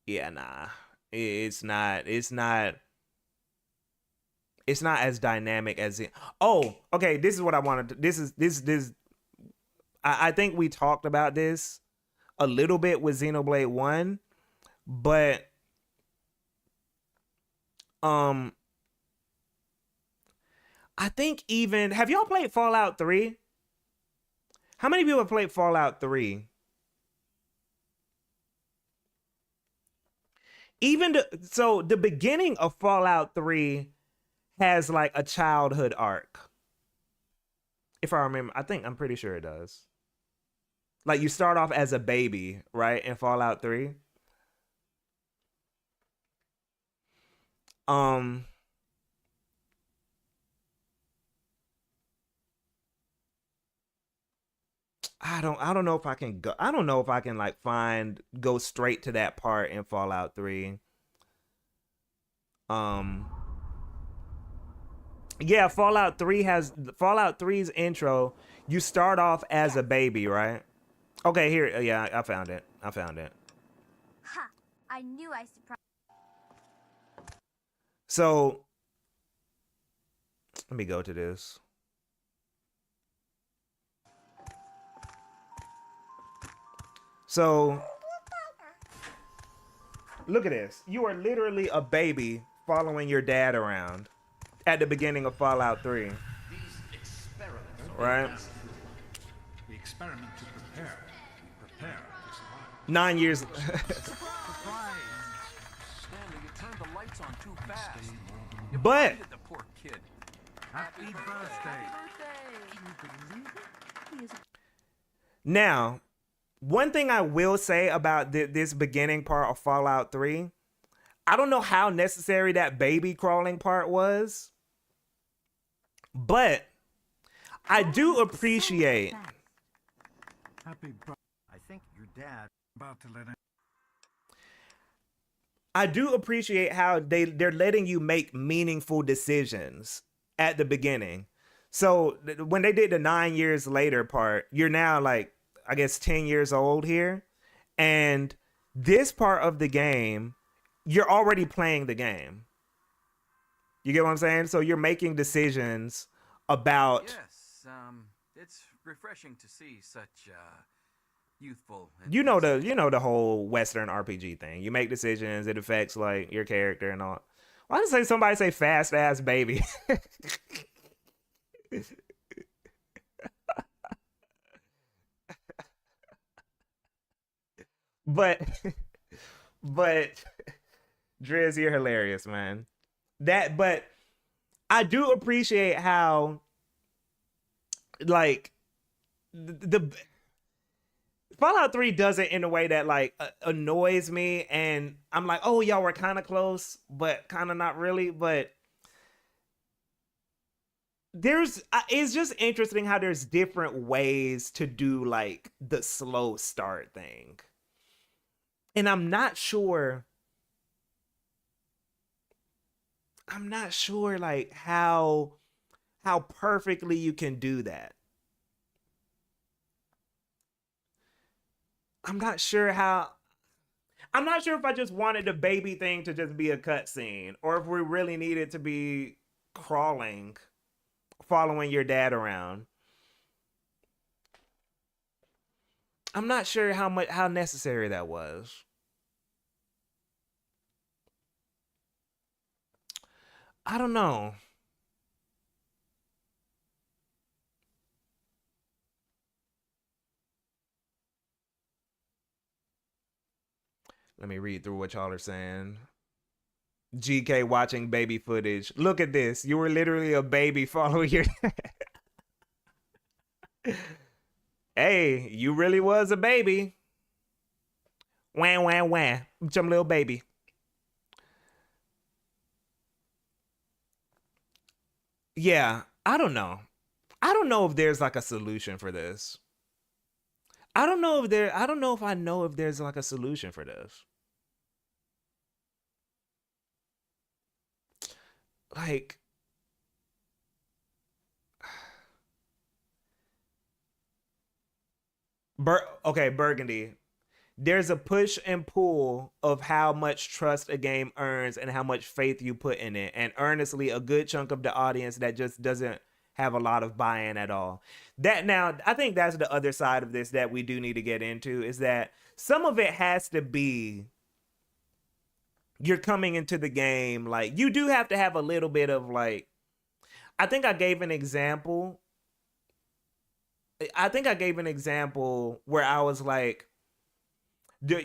yeah, nah. It's not as dynamic as it. Oh, okay, this is what I wanted to, this I think we talked about this a little bit with Xenoblade 1, but um I think even have y'all played Fallout 3? How many people have played Fallout 3? So the beginning of Fallout 3 has like a childhood arc. If I remember, I'm pretty sure it does. Like you start off as a baby, right? In Fallout 3. Um I don't know if I can go I don't know if I can like go straight to that part in Fallout 3. Um Yeah, Fallout 3's intro. You start off as a baby, right? Okay, here. Yeah, I found it. Ha! I knew I surprised. So let me go to this. So look at this. You are literally a baby following your dad around at the beginning of Fallout 3. These experiments Right? We experiment to prepare. We prepare to survive. 9 years. Stanley, you turned the lights on too fast. You But blinded the poor kid. Happy birthday. now, one thing I will say about this beginning part of Fallout 3, I don't know how necessary that baby crawling part was, but I do appreciate. Happy birthday. I think your dad about to let in. I do appreciate how they're letting you make meaningful decisions at the beginning. So when they did the 9 years later part, you're now like I guess 10 years old here, and this part of the game, you're already playing the game. You get what I'm saying? So you're making decisions about. Yes, it's refreshing to see such youthful. You know the whole Western RPG thing. You make decisions, it affects like your character and all. Why did somebody say fast ass baby? but but Driz, you're hilarious, man. But I do appreciate how like the Fallout 3 does it in a way that like annoys me, and I'm like, oh, y'all were kind of close, but kind of not really. But it's just interesting how there's different ways to do like the slow start thing, and I'm not sure like how perfectly you can do that. I'm not sure if I just wanted the baby thing to just be a cutscene, or if we really needed to be crawling, following your dad around. I'm not sure how necessary that was. I don't know. Let me read through what y'all are saying. GK watching baby footage. Look at this. You were literally a baby following your. Hey, you really was a baby. Wah, wah, wah. Some little baby. Yeah, I don't know. I don't know if there's like a solution for this. I don't know if I know if there's like a solution for this. Like, okay, Burgundy. There's a push and pull of how much trust a game earns and how much faith you put in it. And earnestly, a good chunk of the audience that just doesn't have a lot of buy-in at all. That now, I think that's the other side of this that we do need to get into, is that some of it has to be you're coming into the game, like you do have to have a little bit of like, I think I gave an example. I think I gave an example where I was like, do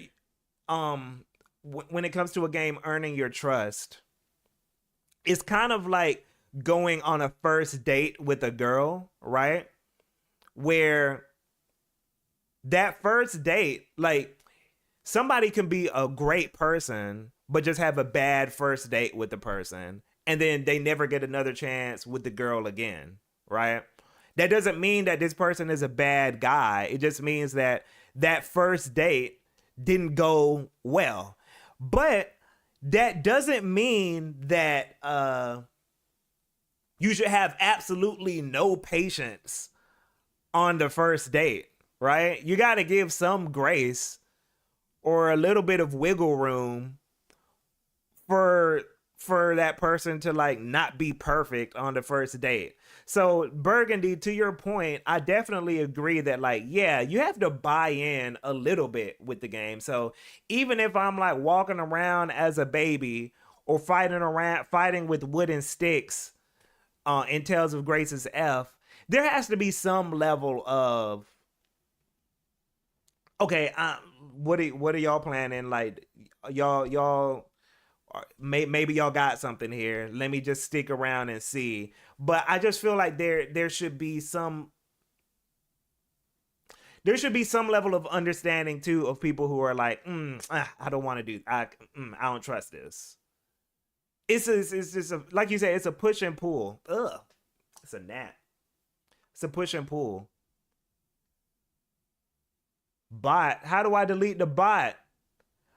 when it comes to a game earning your trust, it's kind of like going on a first date with a girl, right? Where that first date, like somebody can be a great person but just have a bad first date with the person, and then they never get another chance with the girl again, right? That doesn't mean that this person is a bad guy. It just means that that first date didn't go well. But that doesn't mean that you should have absolutely no patience on the first date, right? You got to give some grace or a little bit of wiggle room for that person to like not be perfect on the first date. So Burgundy, to your point, I definitely agree that like, yeah, you have to buy in a little bit with the game. So even if I'm like walking around as a baby or fighting with wooden sticks in Tales of Grace's F, there has to be some level of, okay, what are y'all planning? Like y'all maybe y'all got something here. Let me just stick around and see. But I just feel like there should be some level of understanding too of people who are like, I don't want to do. I don't trust this. It's just like you said, it's a push and pull. Ugh, it's a gnat. It's a push and pull. Bot. How do I delete the bot?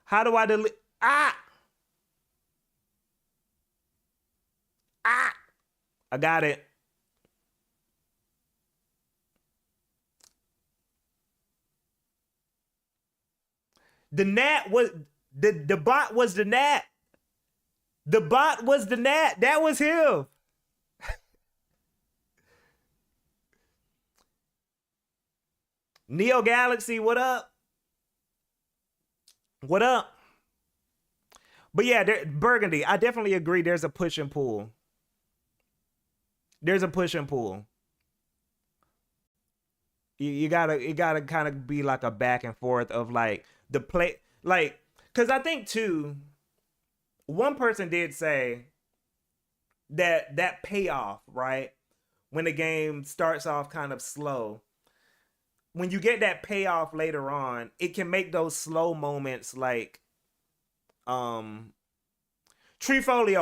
How do I delete? I got it. The gnat was the bot was the gnat. The bot was the gnat. That was him. Neo Galaxy, what up? What up? But yeah, Burgundy, I definitely agree there's a push and pull. There's a push and pull. It gotta kind of be like a back and forth of like the play, like, because I think too, one person did say that payoff, right, when the game starts off kind of slow, when you get that payoff later on, it can make those slow moments like Treefolio.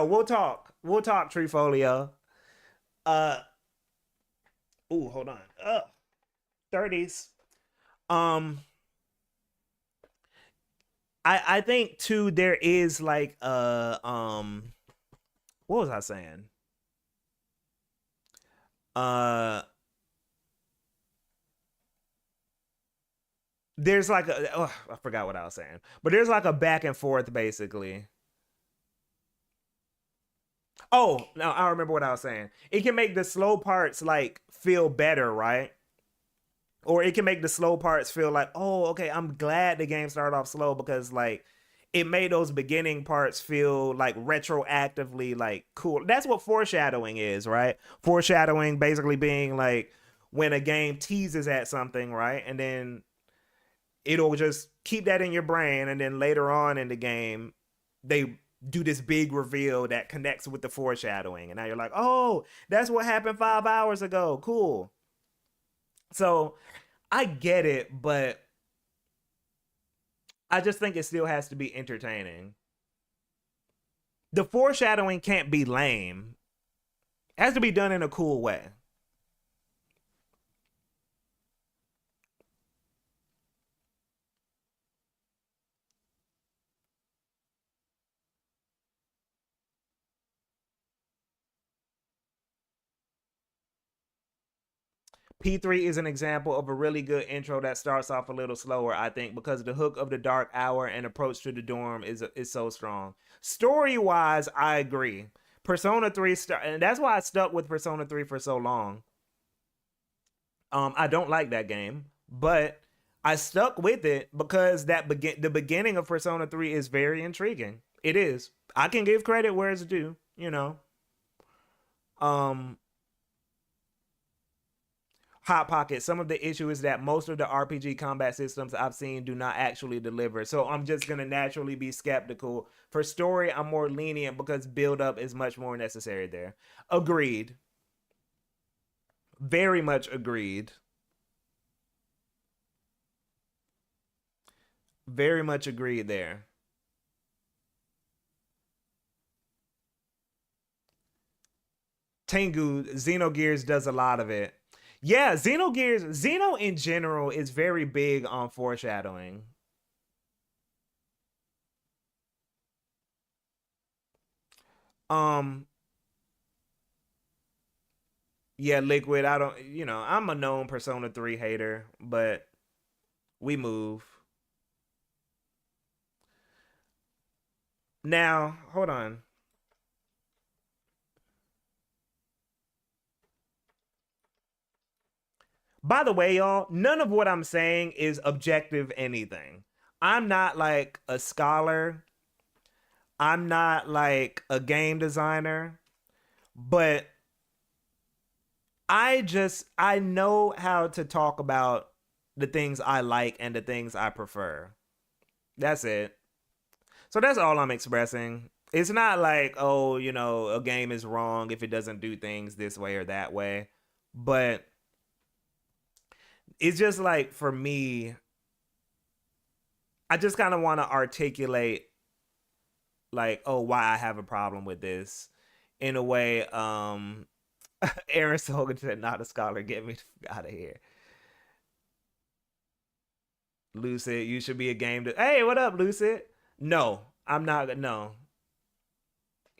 We'll talk Treefolio. Hold on. 30s. I think too there is like what was I saying? There's like I forgot what I was saying. But there's like a back and forth basically. Oh, no, I remember what I was saying. It can make the slow parts like feel better, right? Or it can make the slow parts feel like, oh, okay, I'm glad the game started off slow because like it made those beginning parts feel like retroactively like cool. That's what foreshadowing is, right? Foreshadowing basically being like when a game teases at something, right? And then it'll just keep that in your brain, and then later on in the game, they do this big reveal that connects with the foreshadowing, and now you're like, oh, that's what happened 5 hours ago. Cool. So I get it, but I just think it still has to be entertaining. The foreshadowing can't be lame. Has to be done in a cool way. P3 is an example of a really good intro that starts off a little slower, I think, because the hook of the dark hour and approach to the dorm is so strong. Story-wise, I agree. Persona 3 and that's why I stuck with Persona 3 for so long. I don't like that game, but I stuck with it because the beginning of Persona 3 is very intriguing. It is. I can give credit where it's due, you know. Hot Pocket, some of the issue is that most of the RPG combat systems I've seen do not actually deliver. So I'm just going to naturally be skeptical. For story, I'm more lenient because build up is much more necessary there. Agreed. Very much agreed. Very much agreed there. Tengu, Xenogears does a lot of it. Yeah, Xeno in general is very big on foreshadowing. Yeah, Liquid, I'm a known Persona 3 hater, but we move. Now, hold on. By the way, y'all, none of what I'm saying is objective anything. I'm not like a scholar. I'm not like a game designer. But I know how to talk about the things I like and the things I prefer. That's it. So that's all I'm expressing. It's not like, oh, a game is wrong if it doesn't do things this way or that way. But it's just like, for me, I just kind of want to articulate like, oh, why I have a problem with this in a way. Aaron Sogan said, not a scholar, get me out of here. Lucid, you should be a game. Hey, what up, Lucid? No, I'm not. No,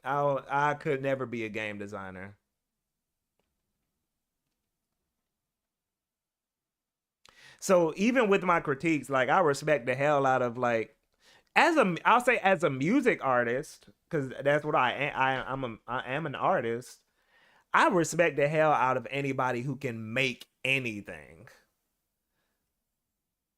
I could never be a game designer. So even with my critiques, like, I respect the hell out of, like, I'll say as a music artist, because that's what I am an artist. I respect the hell out of anybody who can make anything.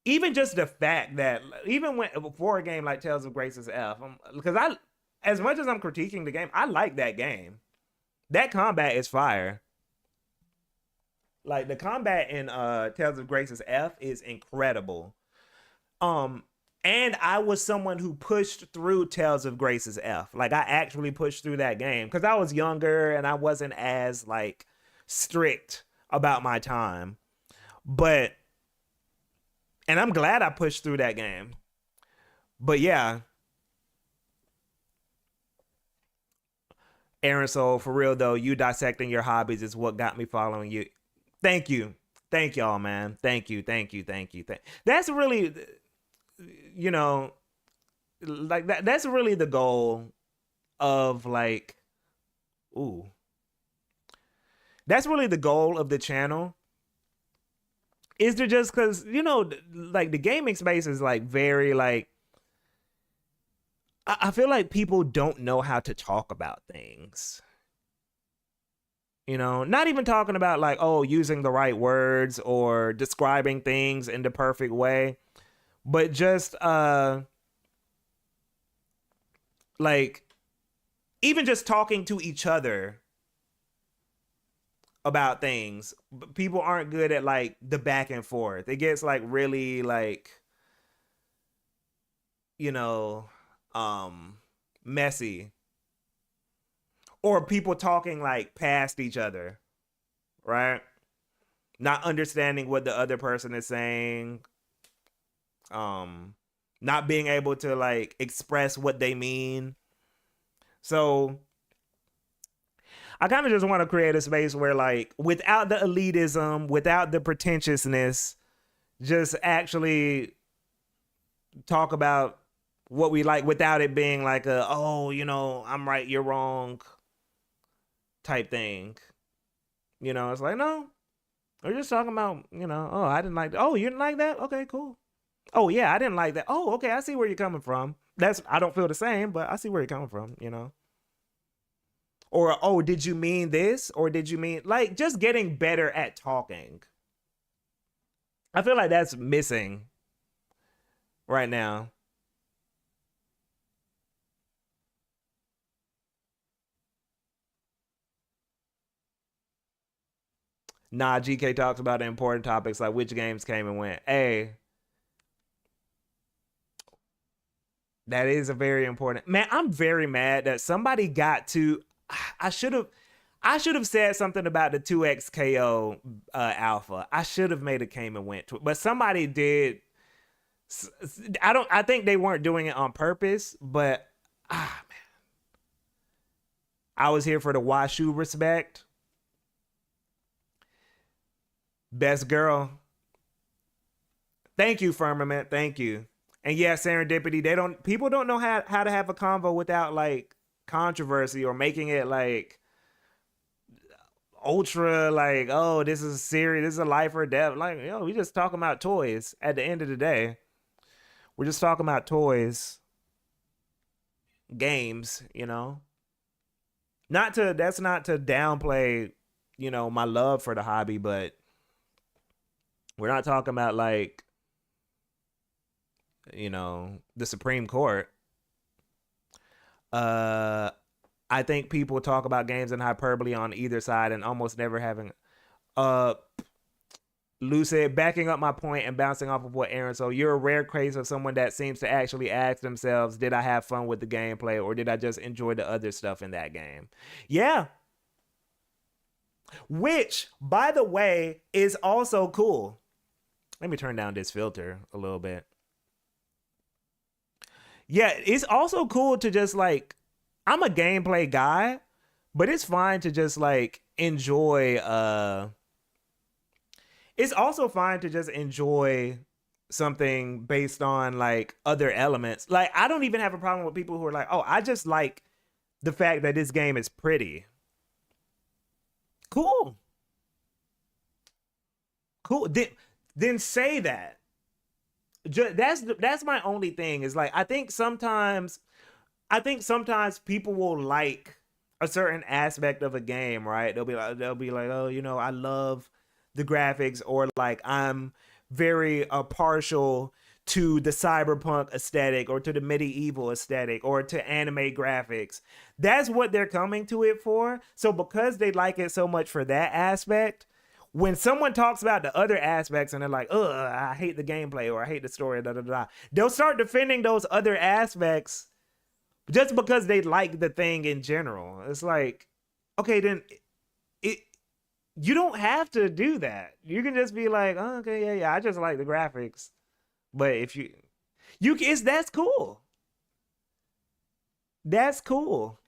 Even just the fact that even before a game like Tales of Graces F, because as much as I'm critiquing the game, I like that game. That combat is fire. Like, the combat in Tales of Graces F is incredible. And I was someone who pushed through Tales of Graces F. Like, I actually pushed through that game because I was younger and I wasn't as, like, strict about my time. And I'm glad I pushed through that game. But yeah. Aaron Soul, for real though, you dissecting your hobbies is what got me following you. Thank you. Thank y'all, man. Thank you. That's really, like, that's really the goal of, like, that's really the goal of the channel, is to just, because, like, the gaming space is, like, very, like, I feel like people don't know how to talk about things. Not even talking about, like, using the right words or describing things in the perfect way, but just like, even just talking to each other about things. People aren't good at, like, the back and forth. It gets, like, really, like, messy. Or people talking, like, past each other, right? Not understanding what the other person is saying. Not being able to, like, express what they mean. So I kind of just want to create a space where, like, without the elitism, without the pretentiousness, just actually talk about what we like without it being like a, oh, you know, I'm right, you're wrong type thing. You know, it's like, no, we're just talking about, you know, oh, I didn't like that. Oh, you didn't like that? Okay, cool. Oh, yeah, I didn't like that. Oh, okay, I see where you're coming from. I don't feel the same, but I see where you're coming from, you know? Or, oh, did you mean this? Or did you mean, like, just getting better at talking. I feel like that's missing right now. Nah, GK talks about the important topics like which games came and went. Hey, that is a very important. Man, I'm very mad that somebody got to. I should have said something about the 2XKO alpha. I should have made a came and went, but somebody did. I think they weren't doing it on purpose, but man, I was here for the Washu respect. Best girl. Thank you, Firmament. Thank you. And yeah, serendipity. People don't know how to have a convo without like controversy or making it like ultra like, oh, this is serious, this is a life or death. Like, yo, we just talking about toys at the end of the day. We're just talking about toys, games, you know. That's not to downplay, you know, my love for the hobby, but we're not talking about like, you know, the Supreme Court. I think people talk about games in hyperbole on either side and almost never having Lucid, backing up my point and bouncing off of what Aaron, so you're a rare case of someone that seems to actually ask themselves, did I have fun with the gameplay or did I just enjoy the other stuff in that game? Yeah. Which, by the way, is also cool. Let me turn down this filter a little bit. Yeah, it's also cool to just like, I'm a gameplay guy, but it's fine to just like enjoy it's also fine to just enjoy something based on like other elements. Like, I don't even have a problem with people who are like, oh, I just like the fact that this game is pretty. Cool. Then say that. That's my only thing is like, I think sometimes people will like a certain aspect of a game, right? They'll be like, oh, you know, I love the graphics, or like I'm very partial to the cyberpunk aesthetic or to the medieval aesthetic or to anime graphics. That's what they're coming to it for. So because they like it so much for that aspect, when someone talks about the other aspects and they're like, ugh, I hate the gameplay or I hate the story, they'll start defending those other aspects just because they like the thing in general. It's like, okay, then you don't have to do that. You can just be like, oh, okay, yeah, I just like the graphics. But if that's cool. That's cool.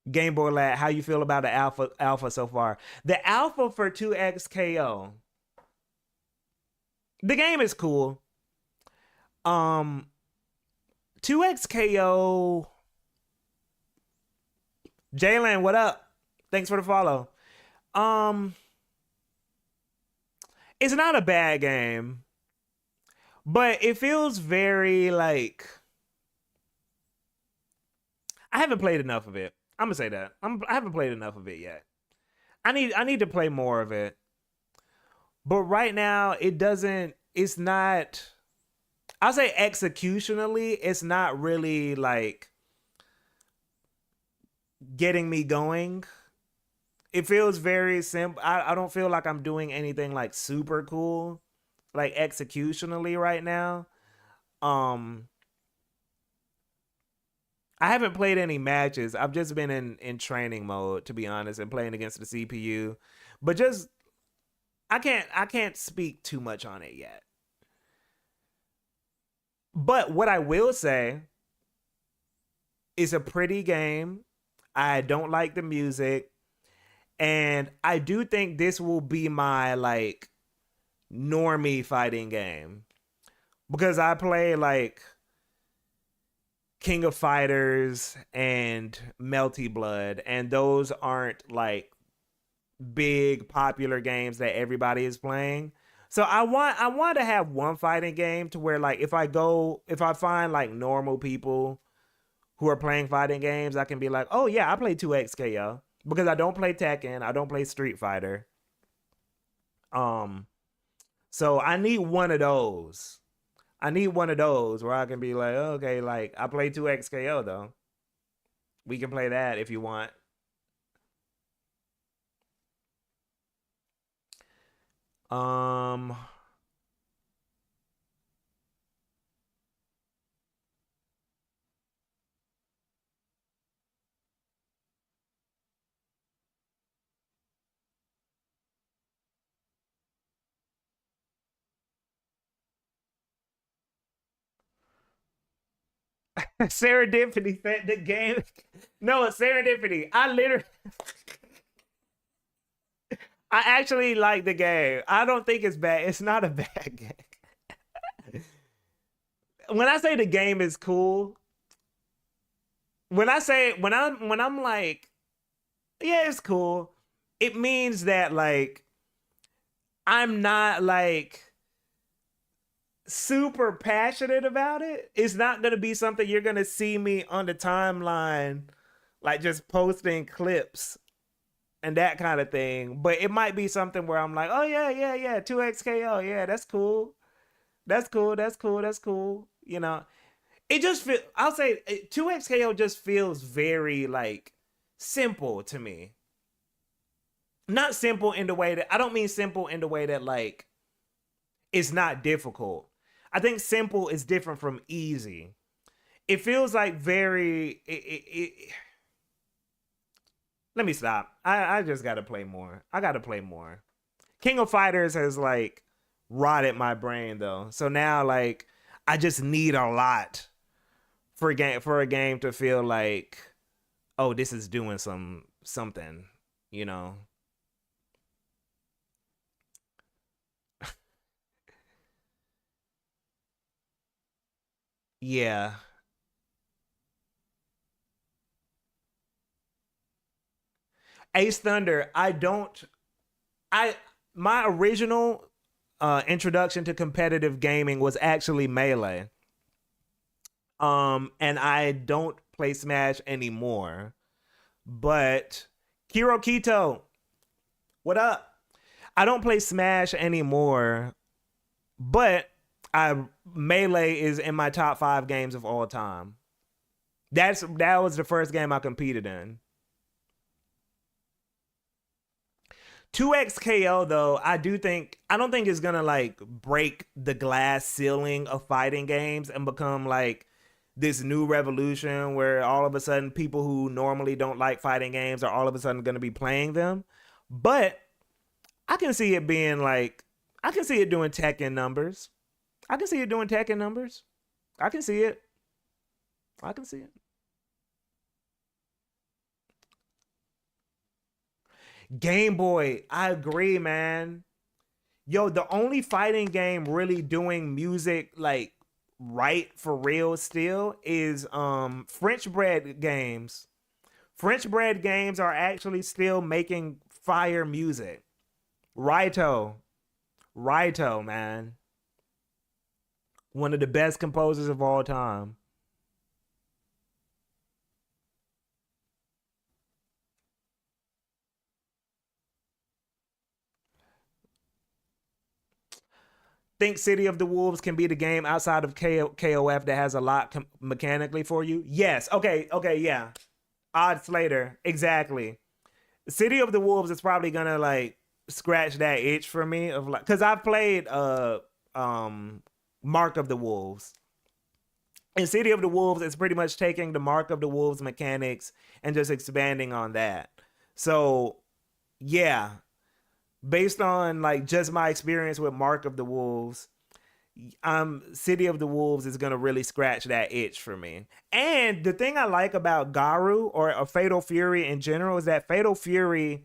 Game Boy Lad, how you feel about the alpha so far? The alpha for 2XKO. The game is cool. 2XKO. Jalen, what up? Thanks for the follow. It's not a bad game, but it feels very like, I haven't played enough of it. I'm gonna say that. I haven't played enough of it yet. I need to play more of it. But right now, it's not, I'll say executionally, it's not really like getting me going. It feels very simple. I don't feel like I'm doing anything like super cool, like executionally right now. I haven't played any matches. I've just been in training mode, to be honest, and playing against the CPU. But just, I can't speak too much on it yet. But what I will say It's a pretty game. I don't like the music. And I do think this will be my like normie fighting game. Because I play like King of Fighters and Melty Blood, and those aren't like big popular games that everybody is playing. So I want to have one fighting game to where like if I find like normal people who are playing fighting games, I can be like, oh yeah, I play 2XKO because I don't play Tekken, I don't play Street Fighter. Um, so I need one of those. I need one of those where I can be like, okay, like I play 2XKO though. We can play that if you want. Um, Serendipity said the game. No, it's Serendipity. I actually like the game. I don't think it's bad. It's not a bad game. When I say the game is cool, when I'm like, yeah, it's cool, it means that like I'm not like super passionate about it. It's not gonna be something you're gonna see me on the timeline, like just posting clips and that kind of thing. But it might be something where I'm like, oh yeah, yeah, yeah, 2XKO, yeah, that's cool. That's cool, that's cool, that's cool. You know, it just feel I'll say 2XKO just feels very like simple to me. Not simple in the way that I don't mean simple in the way that like it's not difficult. I think simple is different from easy. It feels like very let me stop. I just gotta play more. I gotta play more. King of Fighters has like rotted my brain though. So now like I just need a lot for a game to feel like, oh, this is doing something, you know. Yeah. Ace Thunder, I my original introduction to competitive gaming was actually Melee. And I don't play Smash anymore. But Kiro Kito, what up? I don't play Smash anymore, but I Melee is in my top 5 games of all time. That was the first game I competed in. 2XKO though, I don't think it's gonna like break the glass ceiling of fighting games and become like this new revolution where all of a sudden people who normally don't like fighting games are all of a sudden gonna be playing them. But I can see it being like I can see it doing Tekken numbers. I can see it doing Tekken numbers. I can see it. I can see it. Game Boy, I agree, man. Yo, the only fighting game really doing music like right for real still is French bread games. French bread games are actually still making fire music. Raito. Raito, man. One of the best composers of all time. Think City of the Wolves can be the game outside of KOF that has a lot mechanically for you? Yes. Okay. Okay. Yeah. Odd Slater. Exactly. City of the Wolves is probably gonna like scratch that itch for me of like because I've played Mark of the Wolves. And City of the Wolves is pretty much taking the Mark of the Wolves mechanics and just expanding on that. So yeah, based on like just my experience with Mark of the Wolves, City of the Wolves is gonna really scratch that itch for me. And the thing I like about Garu or a Fatal Fury in general is that Fatal Fury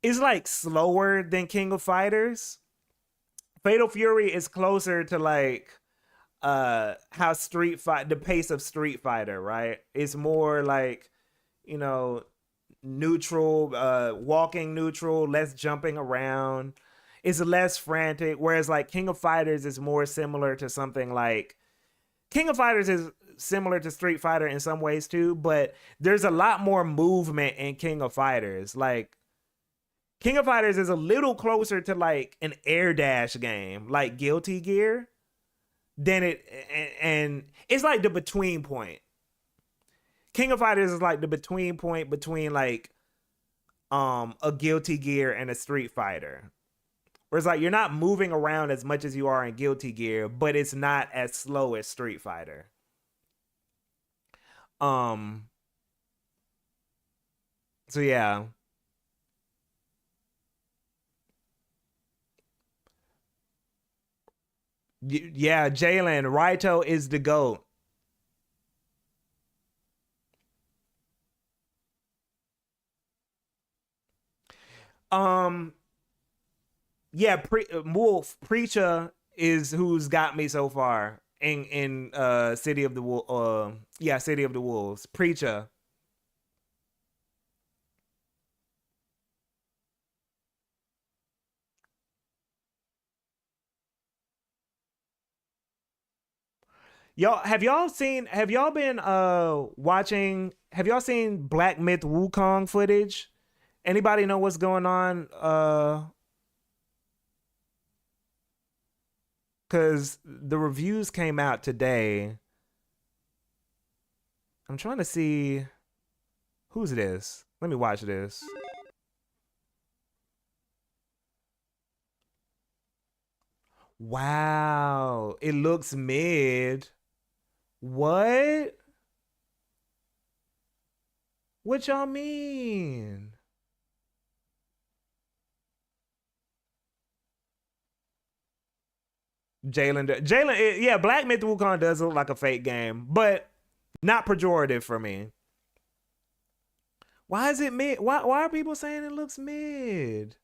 is like slower than King of Fighters. Fatal Fury is closer to like how the pace of Street Fighter, right? It's more like, you know, neutral, walking neutral, less jumping around. It's less frantic, whereas like King of Fighters is more similar to something like King of Fighters is similar to Street Fighter in some ways too, but there's a lot more movement in King of Fighters. Like King of Fighters is a little closer to like an air dash game, like Guilty Gear, than it, and it's like the between point. King of Fighters is like the between point between like a Guilty Gear and a Street Fighter. Whereas like you're not moving around as much as you are in Guilty Gear, but it's not as slow as Street Fighter. So yeah. Yeah, Jalen, Raito is the GOAT. Yeah, Wolf Preacher is who's got me so far in City of the City of the Wolves. Preacher. Have y'all been watching, have y'all seen Black Myth Wukong footage? Anybody know what's going on? Cause the reviews came out today. I'm trying to see who's this. Let me watch this. Wow, it looks mid. What? What y'all mean? Jalen, yeah, Black Myth Wukong does look like a fake game, but not pejorative for me. Why is it mid? Why are people saying it looks mid?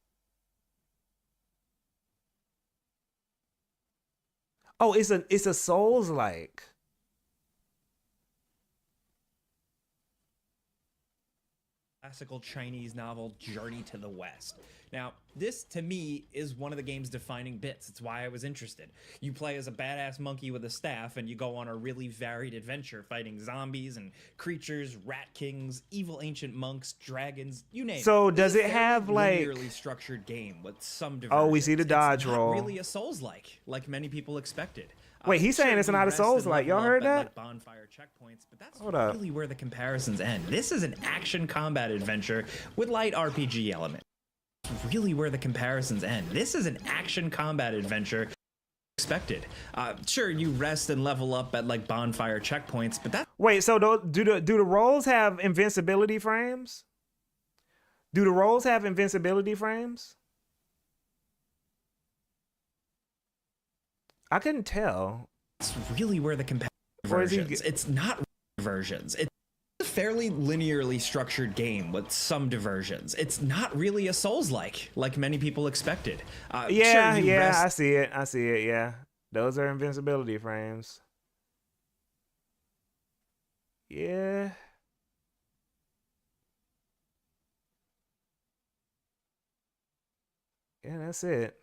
Oh, it's a Souls-like. Classical Chinese novel Journey to the West. Now, this to me is one of the game's defining bits. It's why I was interested. You play as a badass monkey with a staff and you go on a really varied adventure fighting zombies and creatures, rat kings, evil ancient monks, dragons, you name it. So does it have like linearly structured game with some diversions? Oh, we see the dodge roll. It's not really a Souls-like, like many people expected. Wait, he's saying it's not a Souls-like. Y'all heard that? Like bonfire checkpoints, but that's Hold up. really where the comparisons end. This is an action combat adventure with light RPG elements. Really where the comparisons end. This is an action combat adventure expected. Sure, you rest and level up at like bonfire checkpoints, but that's Wait, so do the rolls have invincibility frames? Do the rolls have invincibility frames? I couldn't tell. really where the Or is he comparisons. It's not versions. It's a fairly linearly structured game with some diversions. It's not really a Souls-like, like many people expected. Yeah, sure, I see it. Yeah, those are invincibility frames. Yeah. Yeah, that's it.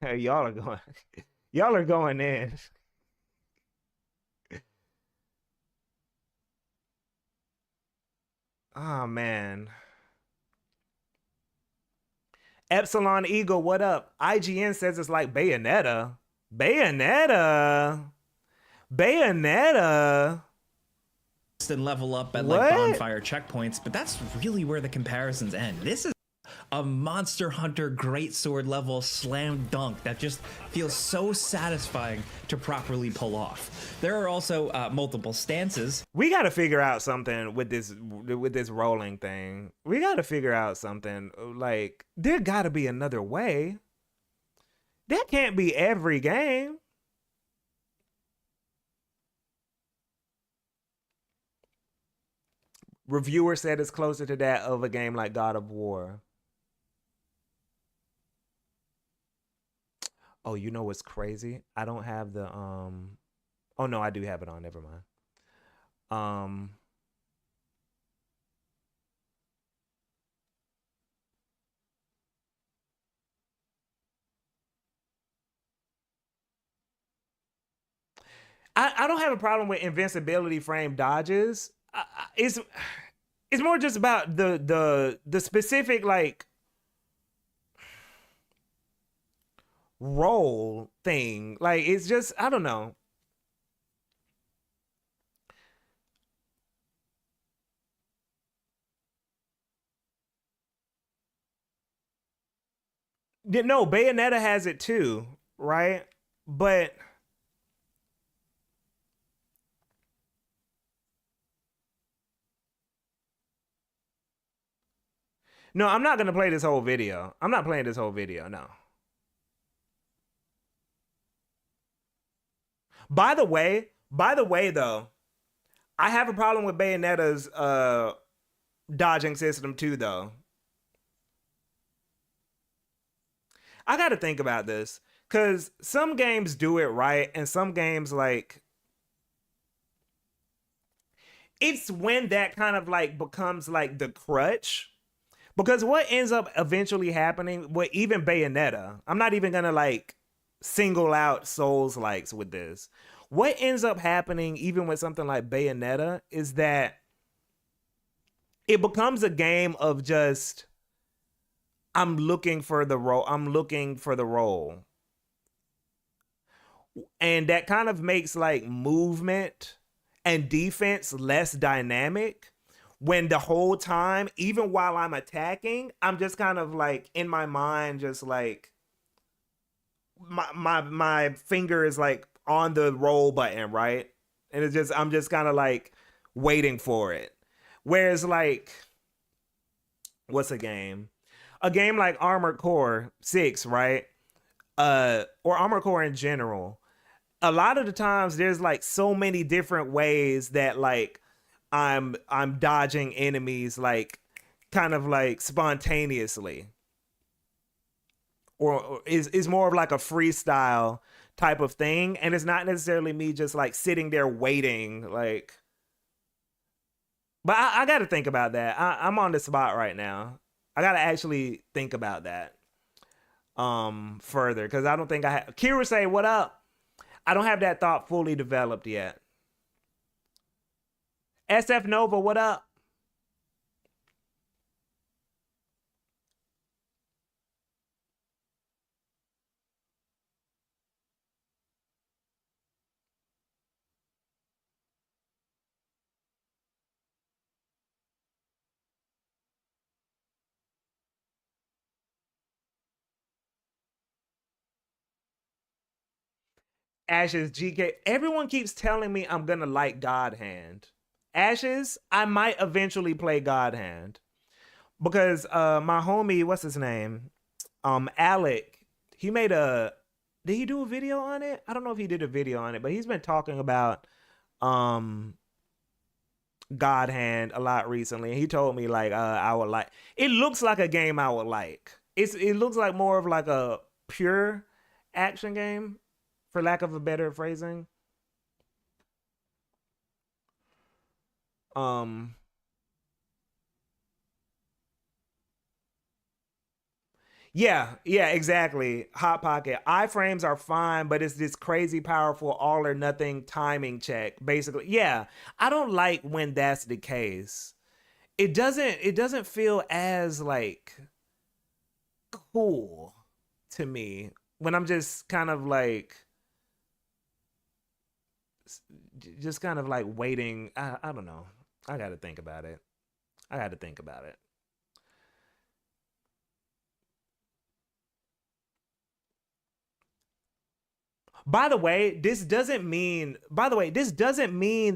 Hey, y'all are going in. Oh man. Epsilon Eagle, what up? IGN says it's like Bayonetta. Bayonetta. And level up at What? like bonfire checkpoints, but that's really where the comparisons end. This is a Monster Hunter Greatsword level slam dunk that just feels so satisfying to properly pull off. There are also multiple stances. We got to figure out something with this rolling thing. We got to figure out something. Like, there got to be another way. That can't be every game. Reviewer said it's closer to that of a game like God of War. Oh, you know what's crazy? I don't have the oh no, I do have it on. Never mind. I don't have a problem with invincibility frame dodges. It's more just about the specific like roll thing. Like, it's just, I don't know. No, Bayonetta has it too, right? But no, I'm not gonna play this whole video. I'm not playing this whole video, no. By the way though, I have a problem with Bayonetta's dodging system too though. I got to think about this cuz some games do it right and some games like it's when that kind of like becomes like the crutch. Because what ends up eventually happening with even Bayonetta, I'm not even gonna like single out Souls likes with this. What ends up happening even with something like Bayonetta is that it becomes a game of just I'm looking for the role. And that kind of makes like movement and defense less dynamic. When the whole time, even while I'm attacking, I'm just kind of like in my mind, just like my finger is like on the roll button, right? And I'm just kind of like waiting for it. Whereas like, what's a game? A game like Armored Core 6, right? Or Armored Core in general. A lot of the times there's like so many different ways that like I'm dodging enemies like kind of like spontaneously. Or is more of like a freestyle type of thing. And it's not necessarily me just like sitting there waiting. Like, but I got to think about that. I'm on the spot right now. I got to actually think about that further because I don't think I have. Kira say, what up? I don't have that thought fully developed yet. SF Nova, what up? Ashes, GK. Everyone keeps telling me I'm gonna like God Hand. Ashes, I might eventually play God Hand. Because my homie, what's his name? Alec, he made did he do a video on it? I don't know if he did a video on it, but he's been talking about God Hand a lot recently. And he told me like I would like it looks like a game I would like. It looks like more of like a pure action game, for lack of a better phrasing. Yeah, exactly. Hot Pocket. Iframes are fine, but it's this crazy powerful all or nothing timing check. Basically, yeah. I don't like when that's the case. It doesn't feel as like cool to me when I'm just kind of like waiting. I don't know. I got to think about it. By the way, this doesn't mean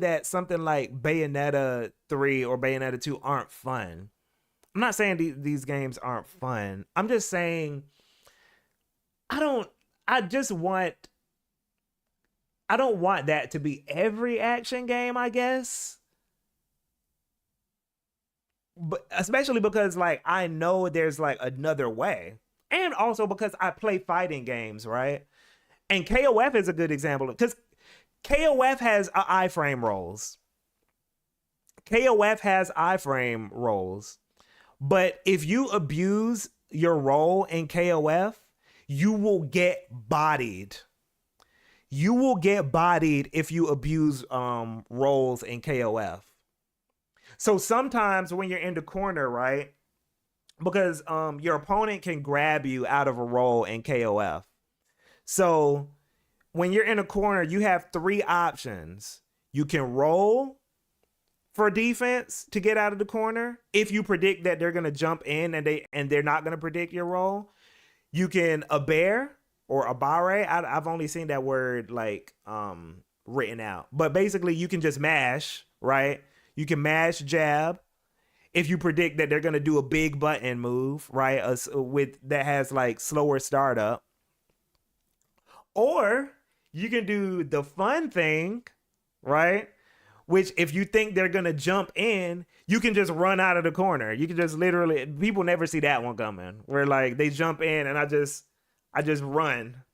that something like Bayonetta 3 or Bayonetta 2 aren't fun. I'm not saying these games aren't fun. I'm just saying I don't want that to be every action game, I guess. But especially because like I know there's like another way. And also because I play fighting games, right? And KOF is a good example because KOF has iframe rolls. KOF has iframe rolls. But if you abuse your roll in KOF, you will get bodied. You will get bodied if you abuse rolls in KOF. So sometimes when you're in the corner, right? Because your opponent can grab you out of a roll in KOF. So when you're in a corner, you have 3 options. You can roll for defense to get out of the corner if you predict that they're gonna jump in and they're not gonna predict your roll. You can a bear or a barre. I've only seen that word like written out, but basically you can just mash, right? You can mash jab if you predict that they're gonna do a big button move, right? With that has like slower startup. Or you can do the fun thing, right? Which if you think they're going to jump in, you can just run out of the corner. You can just literally, people never see that one coming. Where like they jump in and I just run.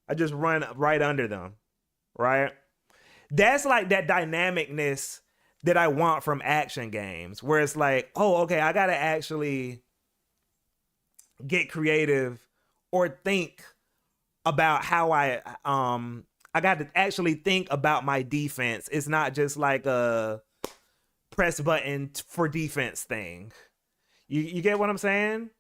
I just run right under them, right? That's like that dynamicness that I want from action games. Where it's like, oh, okay, I got to actually get creative or think about how I got to actually think about my defense. It's not just like a press button for defense thing. You get what I'm saying?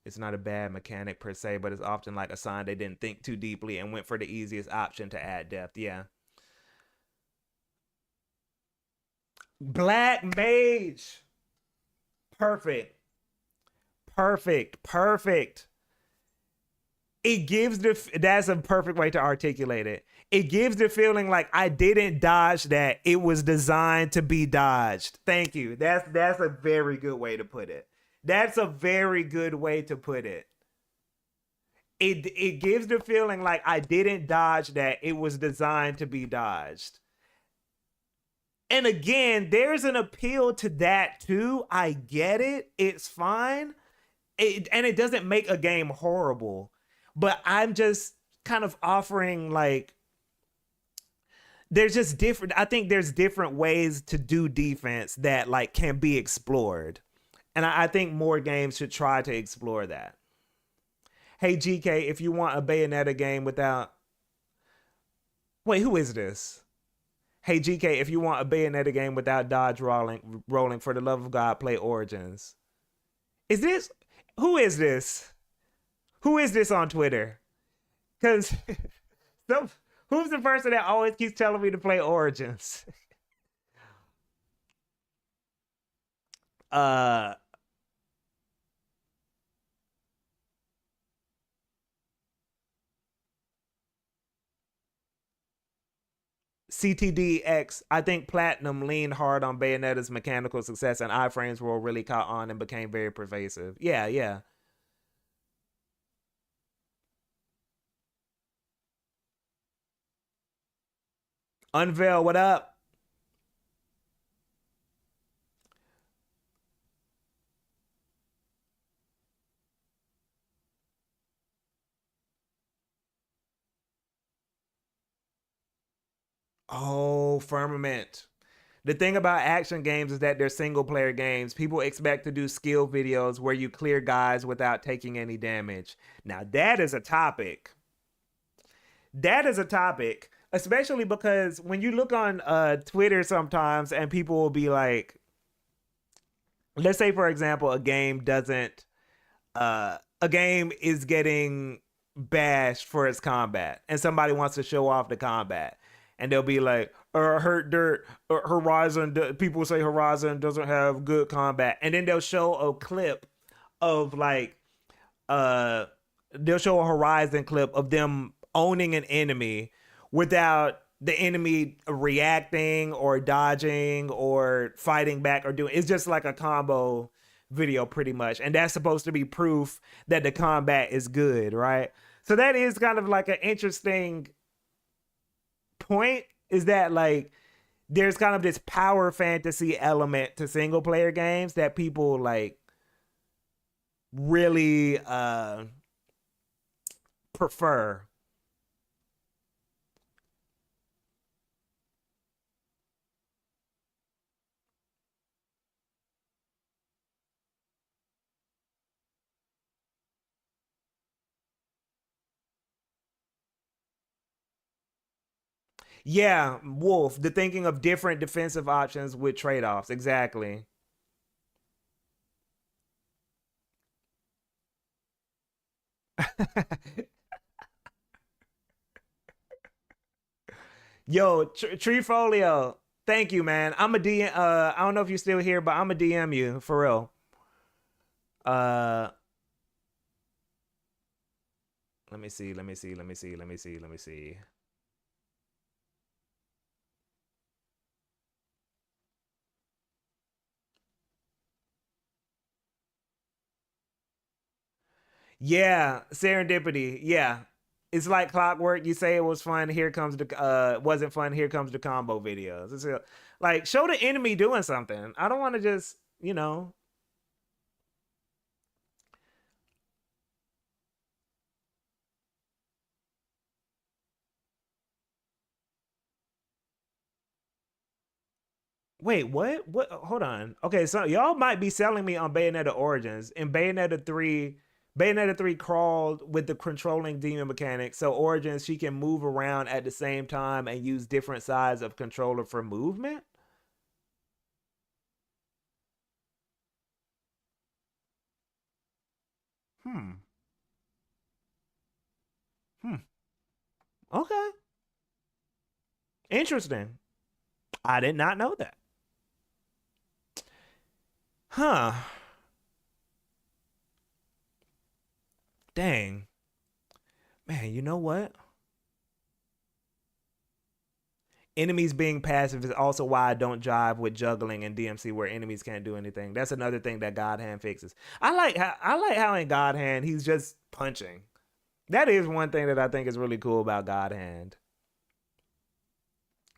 It's not a bad mechanic per se, but it's often like a sign they didn't think too deeply and went for the easiest option to add depth. Yeah. Black Mage. Perfect. It gives that's a perfect way to articulate it. It gives the feeling like I didn't dodge that. It was designed to be dodged. Thank you. That's a very good way to put it. That's a very good way to put it. It gives the feeling like I didn't dodge that. It was designed to be dodged. And again, there's an appeal to that too. I get it. It's fine. And it doesn't make a game horrible. But I'm just kind of offering like, there's just different, I think there's different ways to do defense that like can be explored. And I think more games should try to explore that. Hey, GK, if you want a Bayonetta game without... Wait, who is this? Hey, GK, if you want a Bayonetta game without dodge rolling, for the love of God, play Origins. Is this... Who is this? Who is this on Twitter? Because who's the person that always keeps telling me to play Origins? CTDX, I think Platinum leaned hard on Bayonetta's mechanical success and iframes were really caught on and became very pervasive. Yeah. Unveil, what up? Oh, Firmament. The thing about action games is that they're single player games. People expect to do skill videos where you clear guys without taking any damage. Now that is a topic. Especially because when you look on Twitter sometimes and people will be like, let's say for example a game doesn't a game is getting bashed for its combat and somebody wants to show off the combat and they'll be like hurt dirt Horizon people say Horizon doesn't have good combat, and then they'll show a clip of like they'll show a Horizon clip of them owning an enemy without the enemy reacting or dodging or fighting back or doing, it's just like a combo video pretty much, and that's supposed to be proof that the combat is good, right? So that is kind of like an interesting point, is that like there's kind of this power fantasy element to single player games that people like really prefer. Yeah, Wolf, the thinking of different defensive options with trade-offs. Exactly. Yo, Treefolio, thank you, man. I'm a DM. I don't know if you're still here, but I'm a DM you for real. Uh, let me see. Let me see. Let me see. Let me see. Let me see. Yeah, serendipity. Yeah. It's like clockwork. You say it was fun. Here comes the wasn't fun. Here comes the combo videos. It's like show the enemy doing something. I don't want to just, you know. Wait, what? What? Hold on. Okay, so y'all might be selling me on Bayonetta Origins. In Bayonetta 3 crawled with the controlling demon mechanic. So Origins, she can move around at the same time and use different sides of controller for movement. Hmm. Hmm. Okay. Interesting. I did not know that. Huh. Dang. Man, you know what? Enemies being passive is also why I don't jive with juggling and DMC where enemies can't do anything. That's another thing that God Hand fixes. I like how in God Hand he's just punching. That is one thing that I think is really cool about God Hand.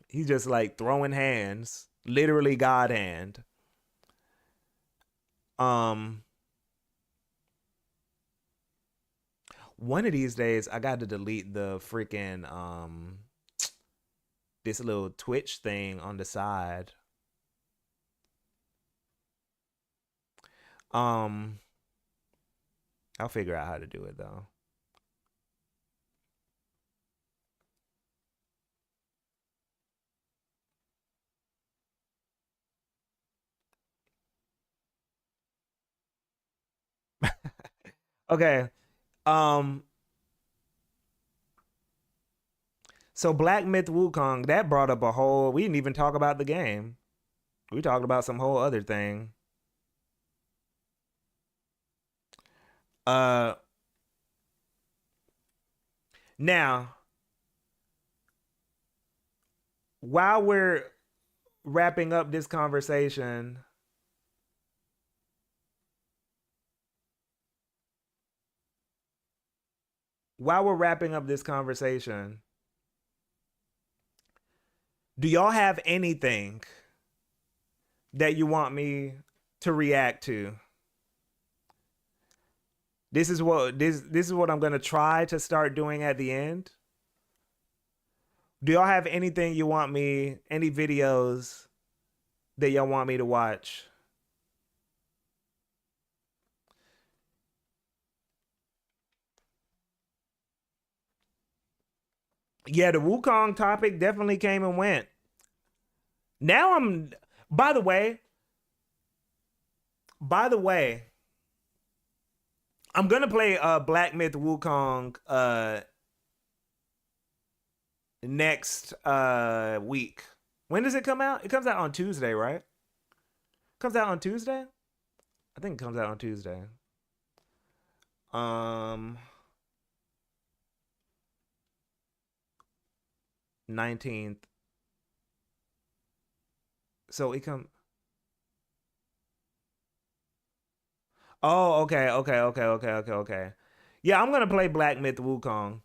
He's just like throwing hands, literally God Hand. Um, one of these days I got to delete the freaking this little Twitch thing on the side. Um, I'll figure out how to do it though. Okay. Um, so Black Myth Wukong, that brought up a whole, we didn't even talk about the game. We talked about some whole other thing. Uh Now, while we're wrapping up this conversation, do y'all have anything that you want me to react to? This is what I'm gonna try to start doing at the end. Do y'all have anything you want me, any videos that y'all want me to watch? Yeah, the Wukong topic definitely came and went. Now by the way, By the way, I'm gonna play Black Myth Wukong next week. When does it come out? It comes out on Tuesday, right? Comes out on Tuesday? I think it comes out on Tuesday. 19th. So it come. Oh, okay. Yeah, I'm gonna play Black Myth Wukong.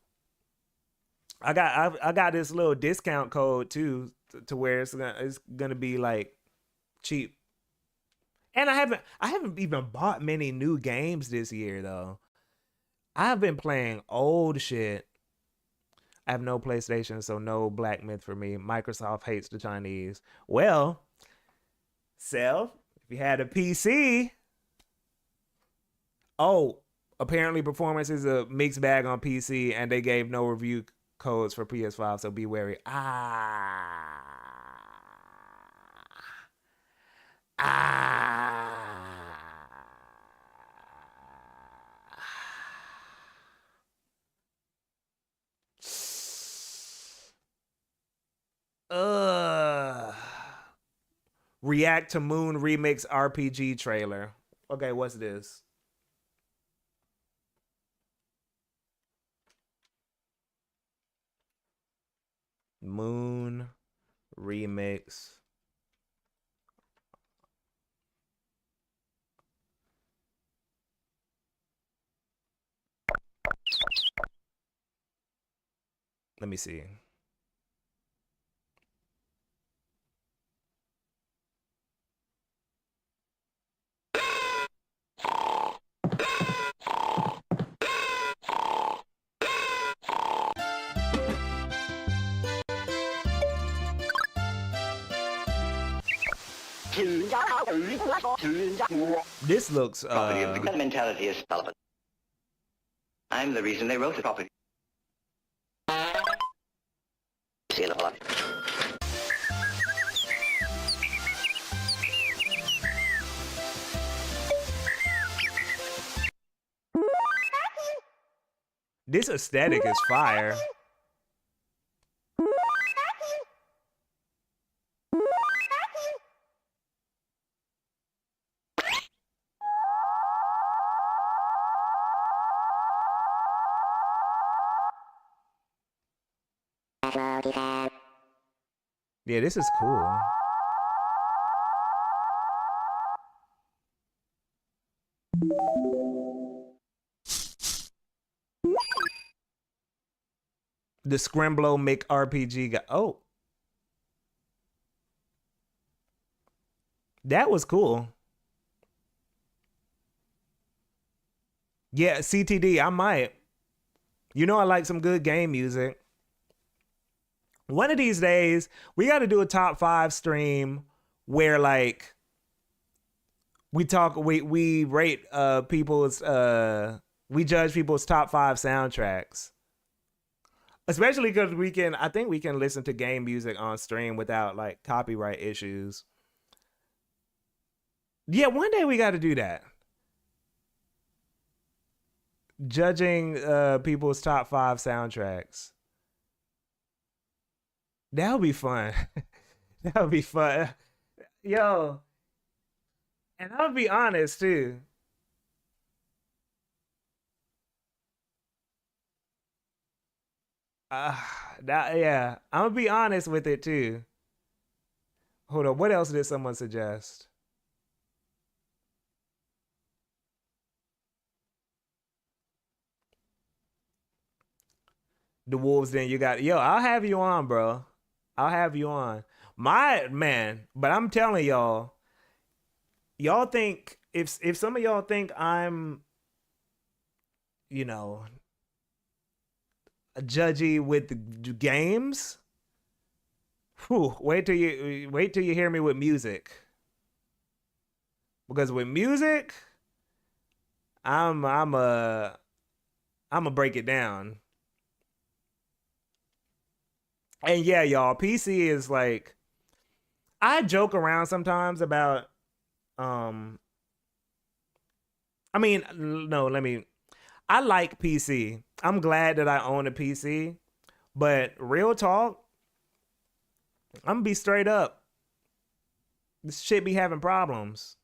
I got this little discount code too, to where it's gonna be like cheap. And I haven't even bought many new games this year though. I've been playing old shit. I have no PlayStation, so no Black Myth for me. Microsoft hates the Chinese. Well, Self, if you had a PC. Oh, apparently performance is a mixed bag on PC, and they gave no review codes for PS5, so be wary. React to Moon Remix RPG trailer. Okay, what's this? Moon Remix. Let me see. This looks Property of the mentality is relevant. I'm the reason they wrote the property. See a lot. this aesthetic is fire. Yeah, this is cool. The Scramblo Make RPG guy. Oh. That was cool. Yeah, CTD, I might. You know I like some good game music. One of these days, we got to do a top 5 stream where like we rate people's we judge people's top 5 soundtracks. Especially because I think we can listen to game music on stream without like copyright issues. Yeah, one day we got to do that. Judging people's top 5 soundtracks. That would be fun. That would be fun. Yo. And I'll be honest too. Yeah, I'm gonna be honest with it too. Hold on, what else did someone suggest? The Wolves, then you got, yo, I'll have you on, bro. I'll have you on. My man, but I'm telling y'all think if some of y'all think I'm, you know, judgy with the games, whew, wait till you hear me with music. Because with music, I'm a break it down. And yeah, y'all, PC is like, I joke around sometimes about I mean, no, let me. I like PC. I'm glad that I own a PC, but real talk, I'm gonna be straight up. This shit be having problems.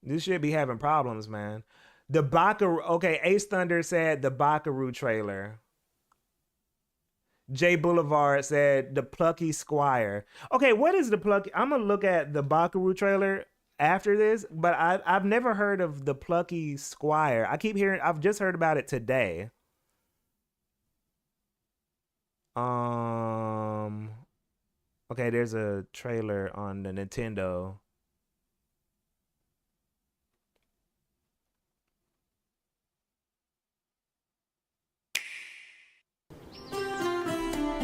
This shit be having problems, man. The Bakaru. Okay, Ace Thunder said the Bakaru trailer. Jay Boulevard said the Plucky Squire. Okay, what is the Plucky? I'm gonna look at the Bakaru trailer after this, but I've never heard of the Plucky Squire. I keep hearing. I've just heard about it today. Okay, there's a trailer on the Nintendo.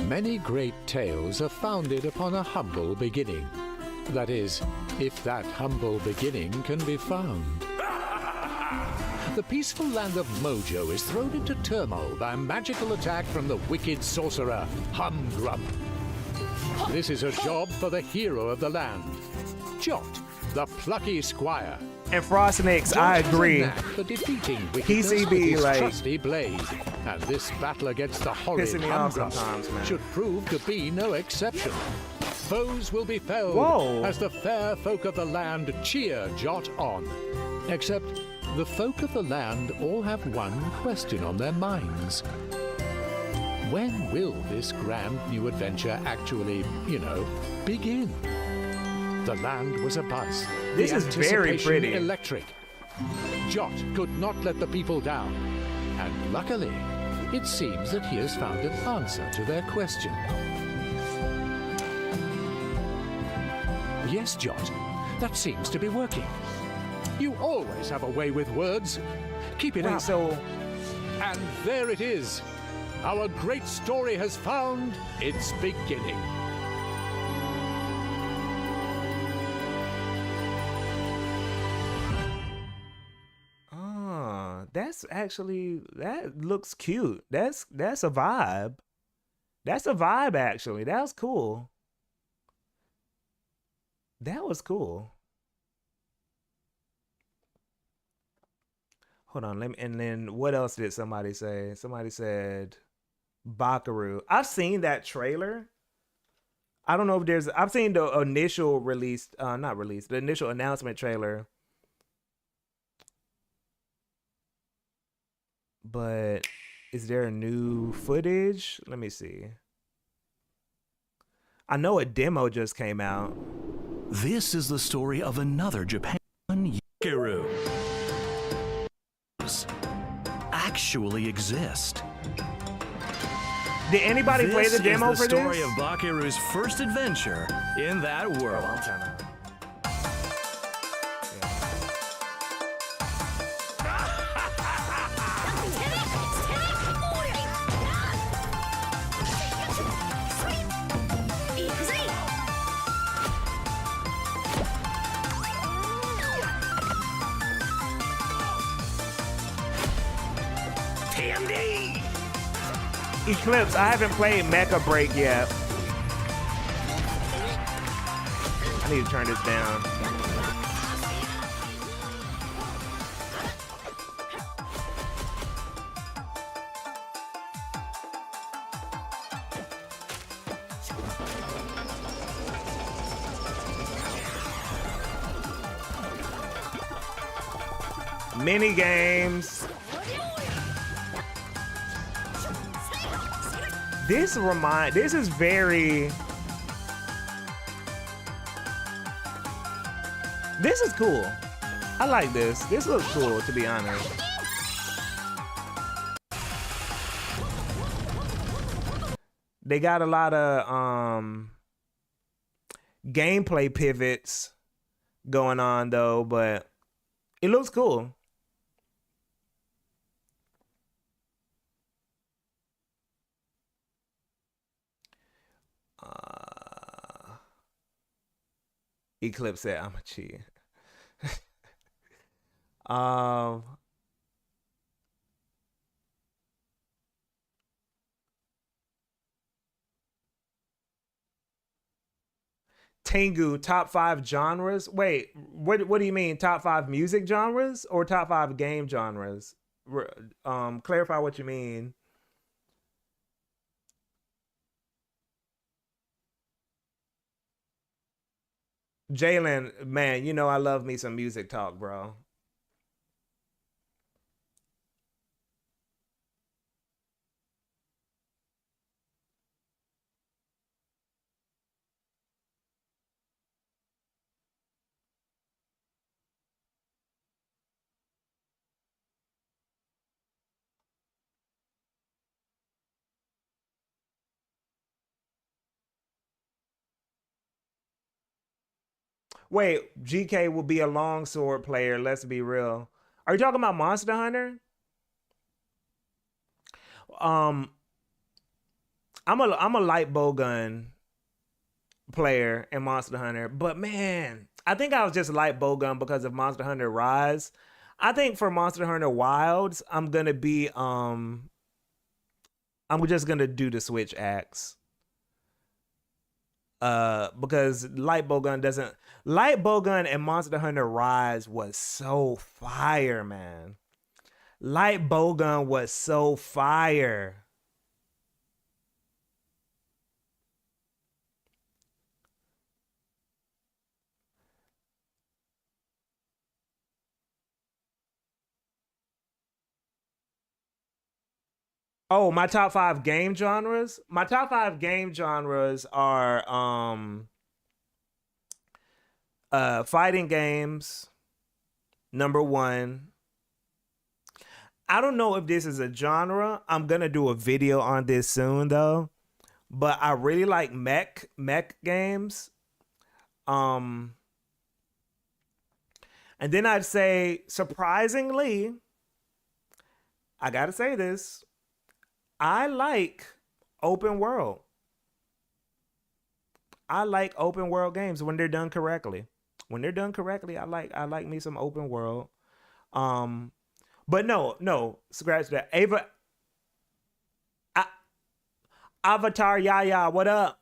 Many great tales are founded upon a humble beginning. That is, if that humble beginning can be found. The peaceful land of Mojo is thrown into turmoil by a magical attack from the wicked sorcerer, Humgrump. This is a job for the hero of the land, Jot, the Plucky Squire. And Frostnix, Jot I has a agree. knack for defeating wickedness with PCB, his like, trusty blade, and this battle against the horrid pissing me off Humgrump sometimes, man. should prove to be no exception. Foes will be felled Whoa. as the fair folk of the land cheer Jot on. Except the folk of the land all have one question on their minds. When will this grand new adventure actually, begin? The land was abuzz. This The is very anticipation pretty. Electric. Jot could not let the people down. And luckily, it seems that he has found an answer to their question. Yes, Jot, that seems to be working. You always have a way with words. Keep it Wait, up. so And there it is. Our great story has found its beginning. that's actually, that looks cute. That's a vibe. That's a vibe, actually. That was cool. That was cool. Hold on, let me. And then what else did somebody say? Somebody said Bakaru. I've seen that trailer. I don't know if there's. I've seen the initial released, not released, the initial announcement trailer. But is there new footage? Let me see. I know a demo just came out. This is the story of another Japan Yakiru. Actually exist. Did anybody play the demo This for is the story this? of Bakiru's first adventure in that world. I'm trying to. Eclipse, I haven't played Mecha Break yet. I need to turn this down. Mini games. This is very. This is cool. I like this. This looks cool, to be honest. They got a lot of gameplay pivots going on though, but it looks cool. Eclipse said, "I'm a cheat." um, Tengu top 5 genres. Wait, what do you mean? Top 5 music genres or top 5 game genres? Clarify what you mean. Jalen, man, you know I love me some music talk, bro. Wait, GK will be a longsword player. Let's be real. Are you talking about Monster Hunter? Um, I'm a light bow gun player in Monster Hunter, but man, I think I was just light bow gun because of Monster Hunter Rise. I think for Monster Hunter Wilds, I'm just gonna do the switch axe. Because light bowgun and Monster Hunter Rise was so fire, man. Light bowgun was so fire. Oh, my top 5 game genres? My top 5 game genres are fighting games, number 1. I don't know if this is a genre. I'm gonna do a video on this soon though. But I really like mech games. Um and then I'd say surprisingly, I gotta say this, I like open world. I like open world games when they're done correctly. When they're done correctly, I like me some open world. But no, scratch that. Avatar Yaya, what up?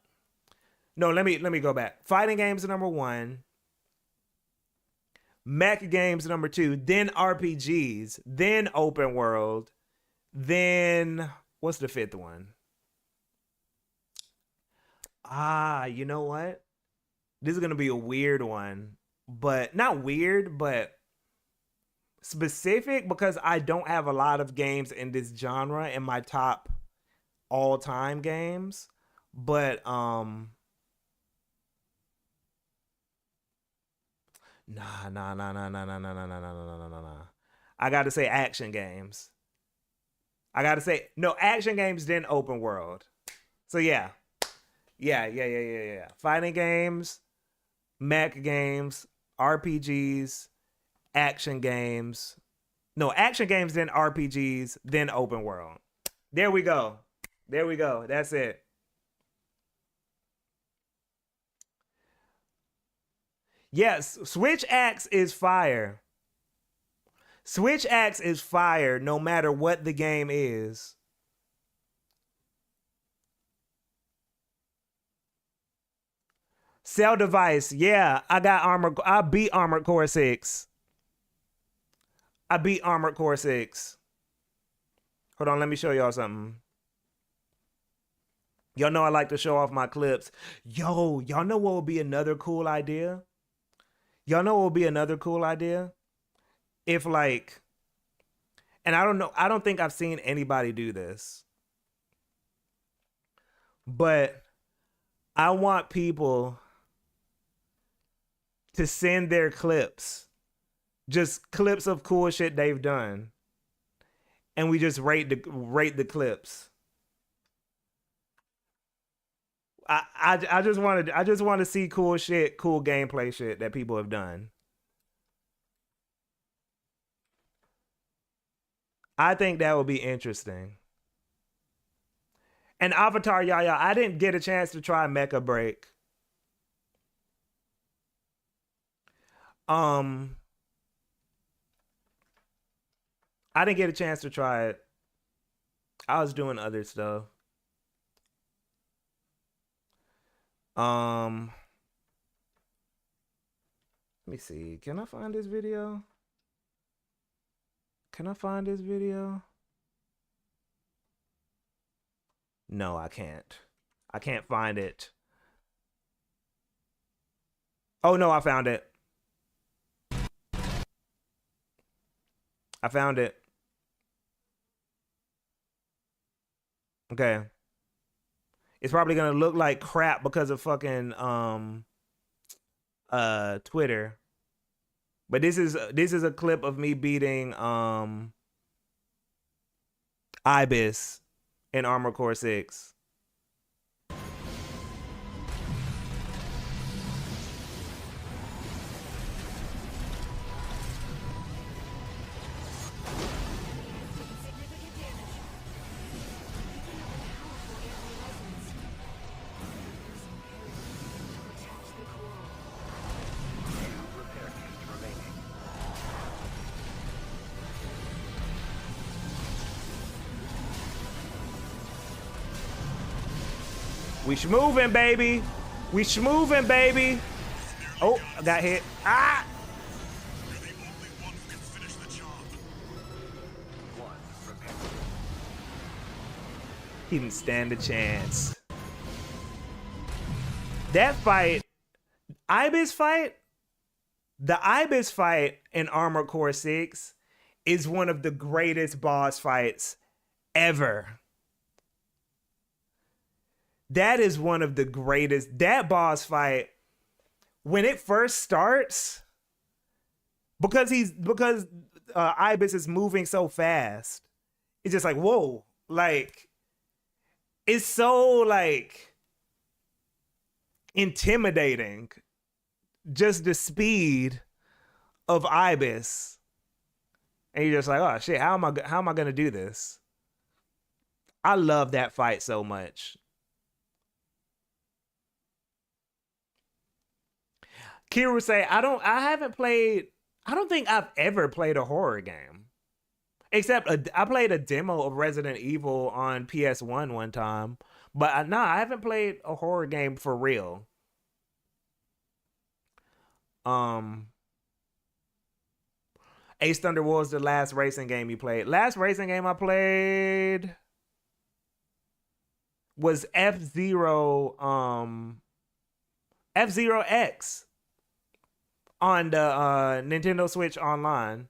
No, let me go back. Fighting games number 1. Mech games number 2, then RPGs, then open world, then what's the 5th one? You know what? This is gonna be a weird one, but not weird, but specific because I don't have a lot of games in this genre in my top all-time games. But nah. I gotta say action games. Action games, then open world. So yeah. Fighting games, mech games, RPGs, action games. No, action games, then RPGs, then open world. There we go. That's it. Yes, Switch Axe is fire. Switch Axe is fire no matter what the game is. Cell device, yeah, I beat Armored Core 6. Hold on, let me show y'all something. Y'all know I like to show off my clips. Yo, y'all know what would be another cool idea? If like, and I don't think I've seen anybody do this, but I want people to send their clips, just clips of cool shit they've done, and we just rate the clips. I just want to see cool shit, cool gameplay shit that people have done. I think that would be interesting. And Avatar Yaya, I didn't get a chance to try Mecha Break. I didn't get a chance to try it. I was doing other stuff. Let me see. Can I find this video? Can I find this video? No, I can't. I can't find it. Oh, no, I found it. I found it. Okay. It's probably gonna look like crap because of fucking Twitter. But this is a clip of me beating Ibis in Armored Core 6. We schmoovin', baby. We schmoovin', baby. Oh, I got hit. Ah! He didn't stand a chance. That fight, Ibis fight, the Ibis fight in Armored Core 6 is one of the greatest boss fights ever. That is one of the greatest. That boss fight, when it first starts, because Ibis is moving so fast, it's just like, whoa, like, it's so like intimidating. Just the speed of Ibis, and you're just like, oh shit, how am I gonna do this? I love that fight so much. Kiru say, I don't think I've ever played a horror game. Except I played a demo of Resident Evil on PS1 one time. But I haven't played a horror game for real. Ace Thunder was the last racing game you played. Last racing game I played was F-Zero X. On the Nintendo Switch Online.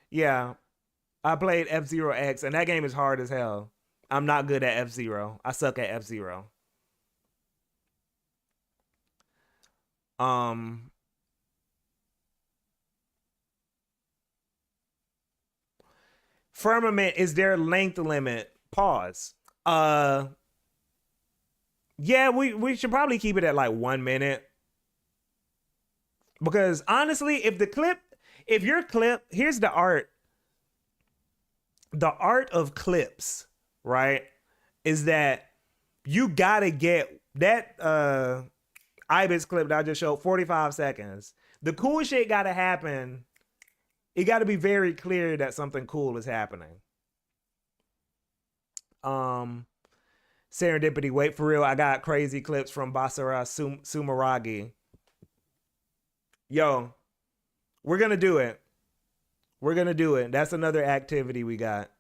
Yeah, I played F-Zero X, and that game is hard as hell. I'm not good at F-Zero. I suck at F-Zero. Firmament, is there a length limit? Pause. Yeah, we should probably keep it at like 1 minute. Because honestly, if your clip, here's the art. The art of clips, right? Is that you gotta get that Ibis clip that I just showed, 45 seconds. The cool shit gotta happen. It gotta be very clear that something cool is happening. Serendipity, wait for real. I got crazy clips from Basara Sumeragi. Yo, we're gonna do it. We're gonna do it. That's another activity we got.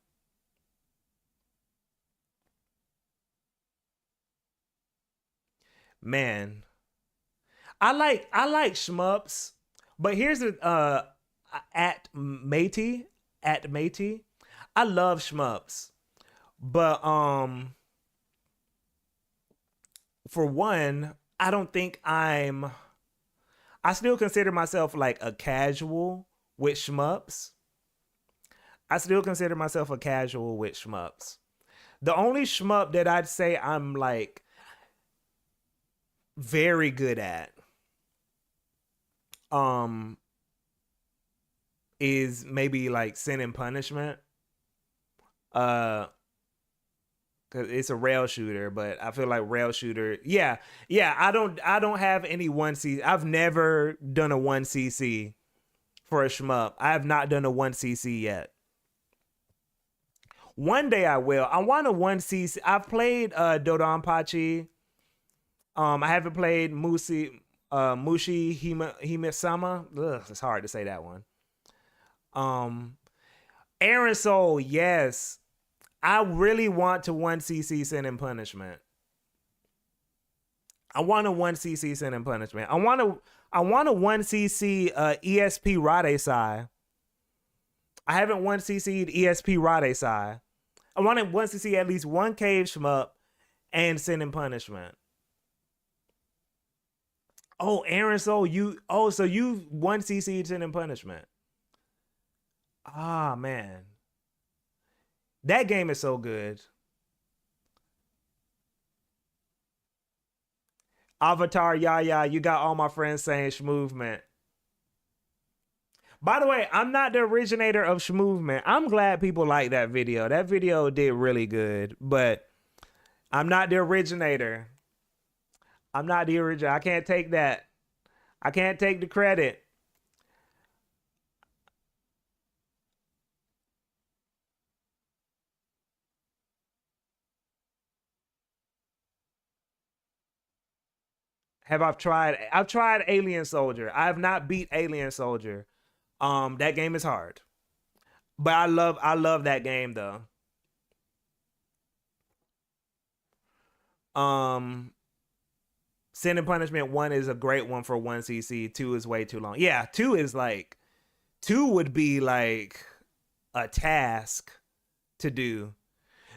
Man, I like shmups, but here's a at Matey. I love shmups, but for one, I don't think I still consider myself like a casual with shmups. The only shmup that I'd say I'm like very good at is maybe like Sin and Punishment. Cause it's a rail shooter, but I feel like rail shooter. Yeah. I don't have any 1cc. I've never done a 1cc for a shmup. I have not done a 1cc yet. One day I will. I want a 1cc. I've played Dodonpachi. I haven't played Mushi Himisama. Ugh, it's hard to say that one. Aaron Soul, yes. I really want to 1cc Sin and Punishment. I want a 1cc Sin and Punishment. I want a 1cc ESP Radesai. I haven't 1cc'd ESP Radesai. I want to 1cc at least one Cave Shmup and Sin and Punishment. Oh, Aaron Soul, so you 1cc Sin and Punishment. Ah, man. That game is so good. Avatar, yeah, you got all my friends saying Shmovement. By the way, I'm not the originator of Shmovement. I'm glad people like that video. That video did really good, but I'm not the originator. I'm not the originator. I can't take that. I can't take the credit. I've tried Alien Soldier. I have not beat Alien Soldier. That game is hard. But I love that game though. Sin and Punishment 1 is a great one for 1cc. 2 is way too long. Yeah, 2 would be like a task to do.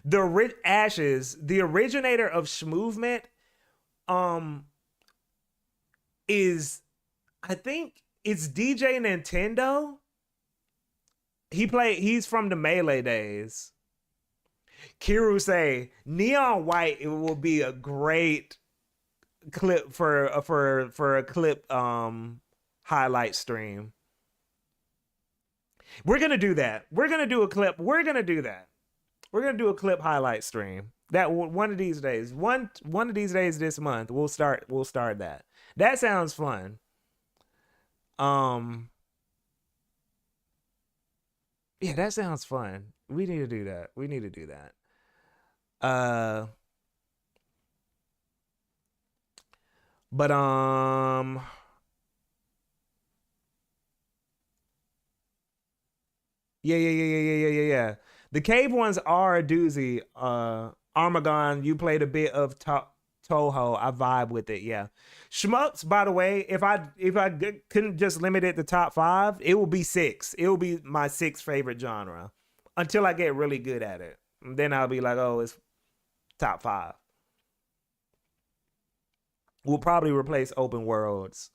The Ashes, the originator of Shmovement, is, I think it's DJ Nintendo. He's from the Melee days. Kiru say Neon White, it will be a great clip for a clip highlight stream. We're gonna do that. We're gonna do a clip. We're gonna do that. We're gonna do a clip highlight stream. That one of these days. One of these days this month. We'll start that. That sounds fun. Yeah, that sounds fun. We need to do that. We need to do that. But yeah. The cave ones are a doozy. Armagon, you played a bit of Toho. I vibe with it. Yeah. Shmups, by the way, if I couldn't just limit it to top 5, it will be 6. It will be my 6th favorite genre until I get really good at it. And then I'll be like, oh, it's top 5. We'll probably replace open worlds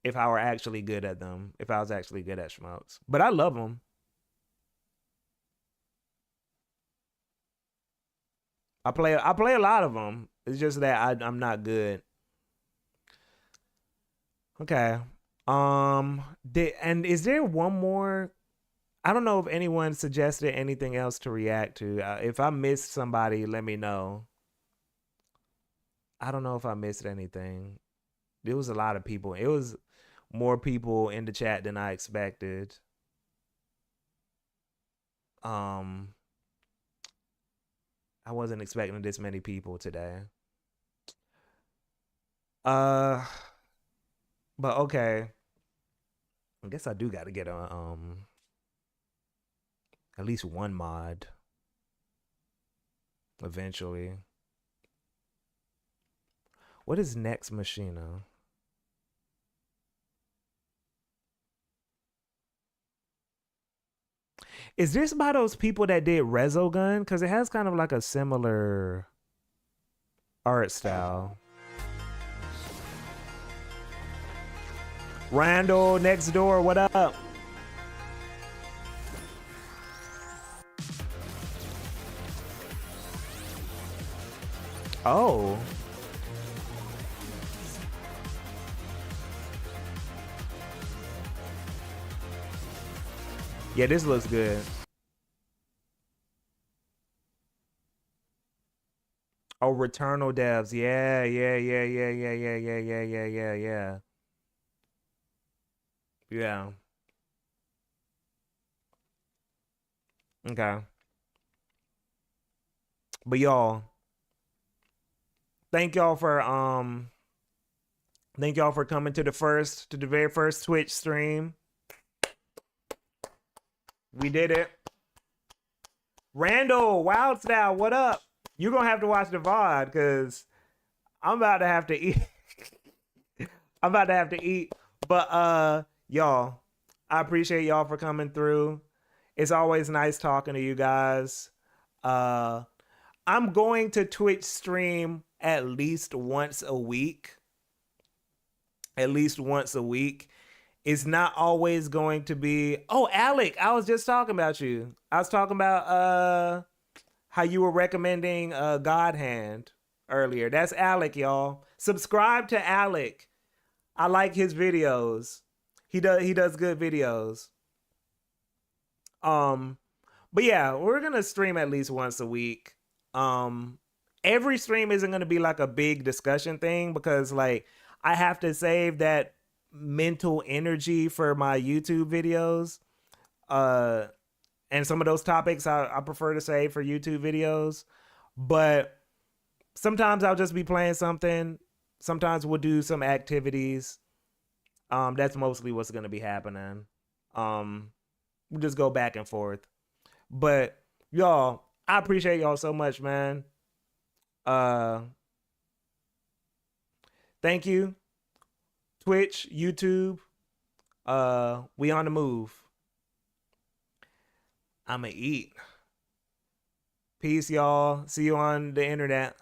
if I were actually good at them. If I was actually good at shmups, but I love them. I play a lot of them. It's just that I'm not good. Okay. And is there one more? I don't know if anyone suggested anything else to react to. If I missed somebody, let me know. I don't know if I missed anything. There was a lot of people. It was more people in the chat than I expected. I wasn't expecting this many people today. But okay. I guess I do got to get a at least one mod eventually. What is Next Machina? Is this by those people that did Resogun? Because it has kind of like a similar art style. Randall next door, what up? Oh. Yeah, this looks good. Oh, Returnal devs. Yeah. Yeah. Okay. But y'all, thank y'all for coming to the very first Twitch stream. We did it. Randall Wildstyle, what up? You're gonna have to watch the VOD because I'm about to have to eat. I'm about to have to eat. But y'all, I appreciate y'all for coming through. It's always nice talking to you guys. I'm going to Twitch stream at least once a week. At least once a week. It's not always going to be... Oh, Alec, I was just talking about you. I was talking about how you were recommending God Hand earlier. That's Alec, y'all. Subscribe to Alec. I like his videos. He does good videos. But yeah, we're gonna stream at least once a week. Every stream isn't gonna be like a big discussion thing because like I have to save that mental energy for my YouTube videos. And some of those topics I prefer to save for YouTube videos. But sometimes I'll just be playing something. Sometimes we'll do some activities. That's mostly what's gonna be happening. We'll just go back and forth. But y'all, I appreciate y'all so much, man. Thank you. Twitch, YouTube. We on the move. I'ma eat. Peace, y'all. See you on the internet.